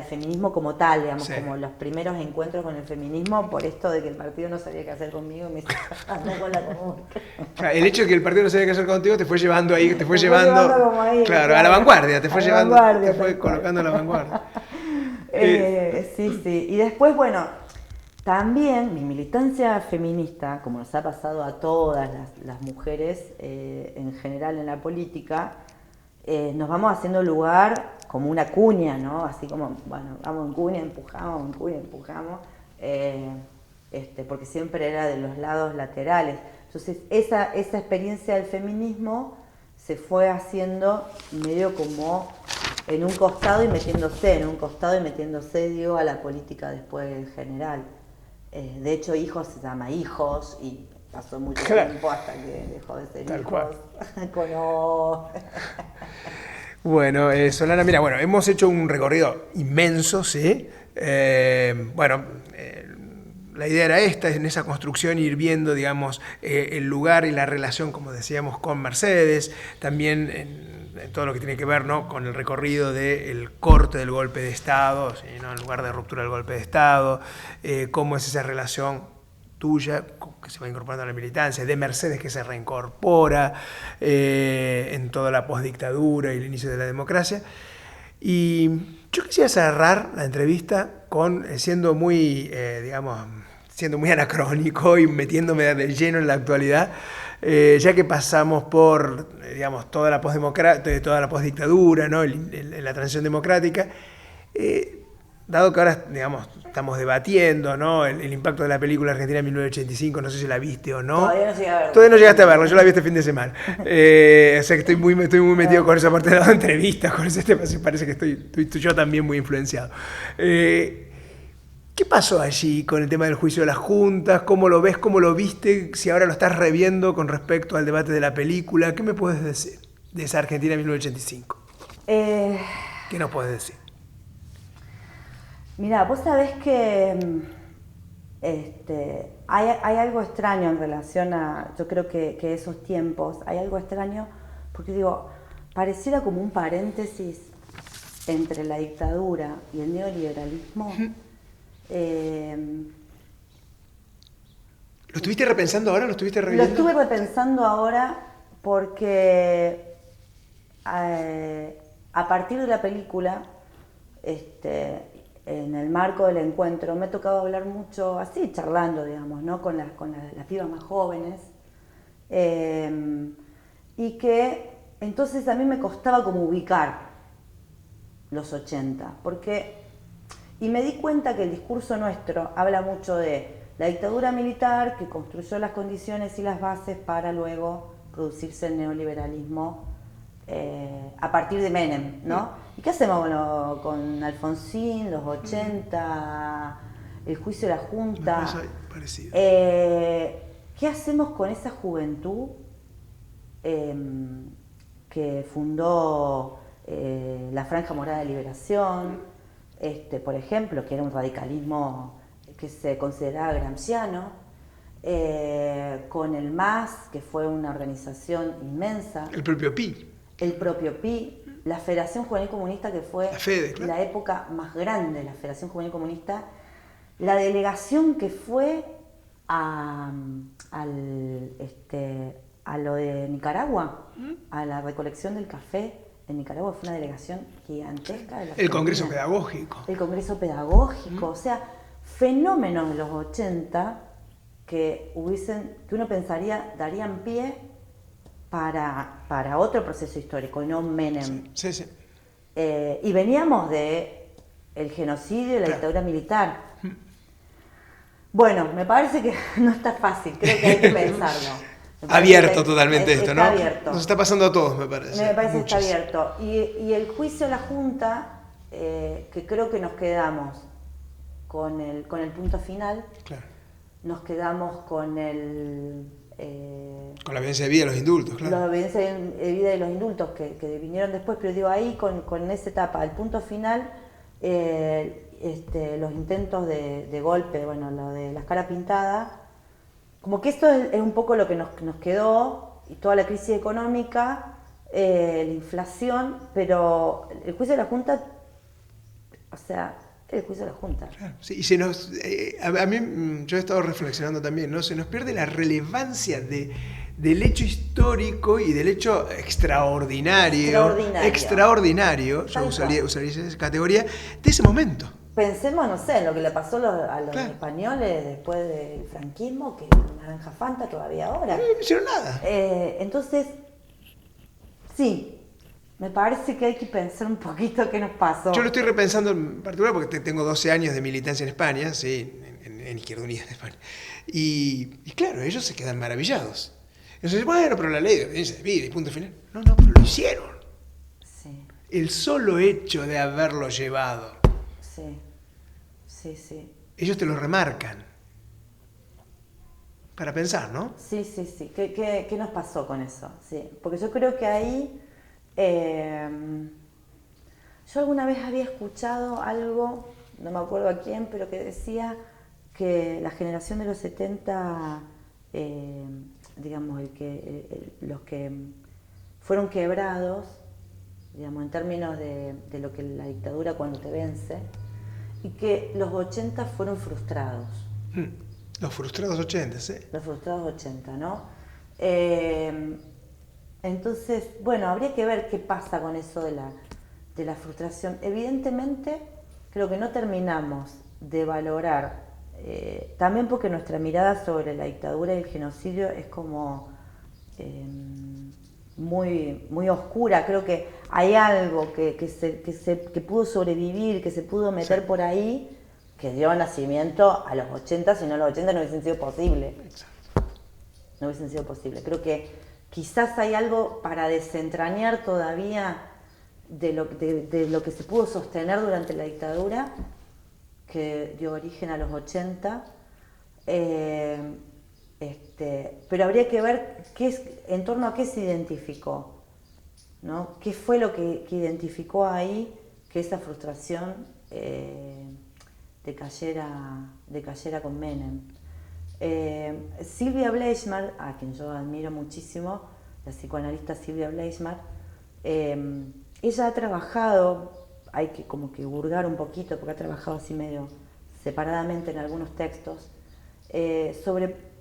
feminismo como tal, digamos, Sí. como los primeros encuentros con el feminismo, por esto de que el partido no sabía qué hacer conmigo, me andó con la común. Claro, el hecho de que el partido no sabía qué hacer contigo te fue llevando ahí, te fue Me fue llevando como ahí, claro, a claro. la vanguardia, te A fue la llevando, vanguardia, te fue tal cual. colocando a la vanguardia. Sí. Y después, bueno, también mi militancia feminista, como nos ha pasado a todas las mujeres en general en la política, nos vamos haciendo lugar como una cuña, ¿no? Así como, bueno, vamos en cuña, empujamos, porque siempre era de los lados laterales. Entonces, esa experiencia del feminismo se fue haciendo medio como en un costado y metiéndose, digo, a la política después en general. De hecho, Hijos se llama Hijos y pasó mucho tiempo hasta que dejó de ser Tal Hijos. Con O. Bueno, Solana, mira, hemos hecho un recorrido inmenso, ¿sí? La idea era esta, en esa construcción ir viendo, digamos, el lugar y la relación, como decíamos, con Mercedes, también en todo lo que tiene que ver, ¿no?, con el recorrido del corte del golpe de Estado, ¿sí?, ¿no?, en lugar de ruptura del golpe de Estado, cómo es esa relación tuya, que se va incorporando a la militancia, de Mercedes que se reincorpora en toda la postdictadura y el inicio de la democracia. Y yo quisiera cerrar la entrevista con, siendo muy, siendo muy anacrónico y metiéndome de lleno en la actualidad, ya que pasamos por, digamos, toda la postdictadura, ¿no? La transición democrática, dado que ahora, digamos, estamos debatiendo, ¿no? El impacto de la película Argentina en 1985, no sé si la viste o no. Todavía no llegué a verla. Todavía no llegaste a verlo, yo la vi este fin de semana. O sea que estoy muy metido con esa parte de las entrevistas, con ese tema, parece que estoy yo también muy influenciado. ¿Qué pasó allí con el tema del juicio de las juntas? ¿Cómo lo ves? ¿Cómo lo viste? Si ahora lo estás reviendo con respecto al debate de la película, ¿qué me puedes decir de esa Argentina 1985? ¿Qué nos puedes decir? Mira, vos sabés que hay algo extraño en relación a, yo creo que esos tiempos, hay algo extraño, porque digo, pareciera como un paréntesis entre la dictadura y el neoliberalismo. ¿Lo estuviste repensando ahora? ¿Lo estuviste reviendo? Lo estuve repensando ahora porque a partir de la película, en el marco del encuentro, me ha tocado hablar mucho, así charlando, digamos, ¿no? con las pibas más jóvenes, y que entonces a mí me costaba como ubicar los 80, y me di cuenta que el discurso nuestro habla mucho de la dictadura militar que construyó las condiciones y las bases para luego producirse el neoliberalismo a partir de Menem, ¿no? ¿Y qué hacemos con Alfonsín, los 80, el juicio de la Junta? ¿Qué hacemos con esa juventud que fundó la Franja Morada de Liberación, por ejemplo, que era un radicalismo que se consideraba gramsciano, con el MAS, que fue una organización inmensa. El propio PI. El propio PI, la Federación Juvenil Comunista, que fue la FEDE, claro, la época más grande de la Federación Juvenil Comunista, la delegación que fue a lo de Nicaragua, a la recolección del café en Nicaragua, fue una delegación gigantesca. De la el Congreso Pedagógico. El Congreso Pedagógico, o sea, fenómenos de los 80 que uno pensaría darían pie para otro proceso histórico y no Menem. Sí. Y veníamos de el genocidio y la dictadura militar. Bueno, me parece que no está fácil, creo que hay que pensarlo. Abierto totalmente esto, ¿no? Abierto. Nos está pasando a todos, me parece. Me parece que está abierto. Y el juicio a la Junta, que creo que nos quedamos con el punto final, claro, nos quedamos con con la evidencia de vida y los indultos, claro. La evidencia de vida y los indultos que vinieron después, pero digo, ahí con esa etapa, el punto final, los intentos de golpe, bueno, lo de las caras pintadas, como que esto es un poco lo que nos quedó, y toda la crisis económica, la inflación, pero el juicio de la Junta, o sea, el juicio de la Junta. Claro, sí, y a mí, yo he estado reflexionando también, ¿no? Se nos pierde la relevancia del hecho histórico y del hecho extraordinario, yo usaría esa categoría, de ese momento. Pensemos, no sé, en lo que le pasó a los claro, españoles después del franquismo, que naranja Fanta todavía ahora. No hicieron nada. Entonces, sí, me parece que hay que pensar un poquito qué nos pasó. Yo lo estoy repensando en particular porque tengo 12 años de militancia en España, sí, en Izquierda Unida de España. Y claro, ellos se quedan maravillados. Entonces, bueno, pero la ley de evidencia de vida y punto final. No, pero lo hicieron. Sí. El solo hecho de haberlo llevado. Sí. Ellos te lo remarcan. Para pensar, ¿no? Sí. ¿Qué nos pasó con eso? Sí. Porque yo creo que ahí... yo alguna vez había escuchado algo, no me acuerdo a quién, pero que decía que la generación de los 70, digamos, los que fueron quebrados, digamos, en términos de lo que la dictadura cuando te vence, y que los 80 fueron frustrados. Los frustrados 80, sí. Los frustrados 80, ¿no? Entonces, bueno, habría que ver qué pasa con eso de la frustración. Evidentemente, creo que no terminamos de valorar También porque nuestra mirada sobre la dictadura y el genocidio es como muy, muy oscura. Creo que hay algo que pudo sobrevivir, que se pudo meter por ahí, que dio nacimiento a los 80, si no los 80 no hubiesen sido posible. No hubiesen sido posible. Creo que quizás hay algo para desentrañar todavía de lo que se pudo sostener durante la dictadura, que dio origen a los 80. Pero habría que ver en torno a qué se identificó, ¿no? ¿Qué fue lo que identificó ahí que esa frustración decayera con Menem? Silvia Bleichmar, a quien yo admiro muchísimo, la psicoanalista Silvia Bleichmar, ella ha trabajado, hay que como que hurgar un poquito porque ha trabajado así medio separadamente en algunos textos, sobre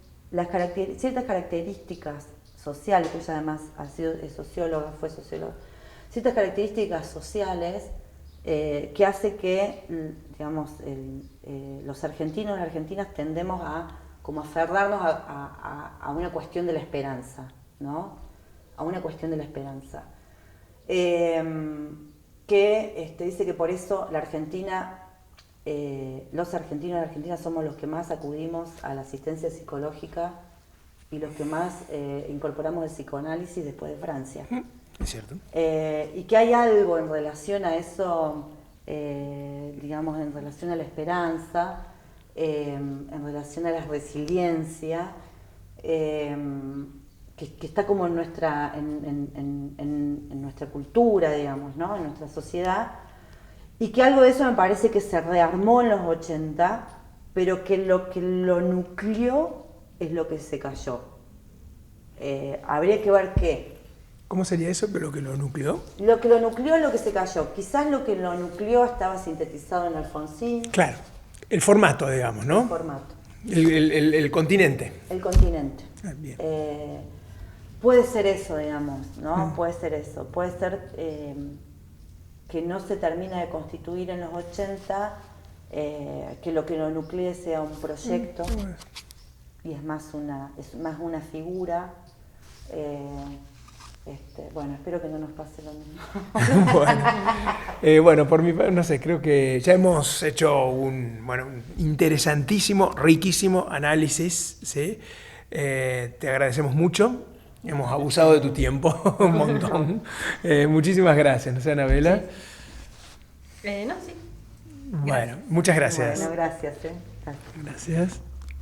ciertas características sociales, pues ella además es socióloga, fue socióloga, ciertas características sociales que hace que, digamos, los argentinos y las argentinas tendemos a como aferrarnos a una cuestión de la esperanza, ¿no? A una cuestión de la esperanza. Que dice que por eso la Argentina, los argentinos y las argentinas somos los que más acudimos a la asistencia psicológica y los que más incorporamos el psicoanálisis después de Francia. Es cierto. Y que hay algo en relación a eso, digamos, en relación a la esperanza, en relación a la resiliencia, que está como en nuestra cultura, digamos, ¿no? En nuestra sociedad, y que algo de eso me parece que se rearmó en los 80, pero que lo nucleó es lo que se cayó. Habría que ver qué. ¿Cómo sería eso, pero lo que lo nucleó? Lo que lo nucleó es lo que se cayó. Quizás lo que lo nucleó estaba sintetizado en Alfonsín. Claro, el formato, digamos, ¿no? El formato. El continente. El continente. Bien. Puede ser eso, digamos, ¿no? Puede ser eso. Puede ser que no se termina de constituir en los 80, que lo nuclee sea un proyecto y es más una figura. Bueno, espero que no nos pase lo mismo. Bueno, por mi parte, no sé, creo que ya hemos hecho un interesantísimo, riquísimo análisis, ¿sí? Te agradecemos mucho. Hemos abusado de tu tiempo un montón. Muchísimas gracias, ¿no sé, Anabela? Sí. No, sí. Bueno, muchas gracias. Bueno, gracias. Gracias.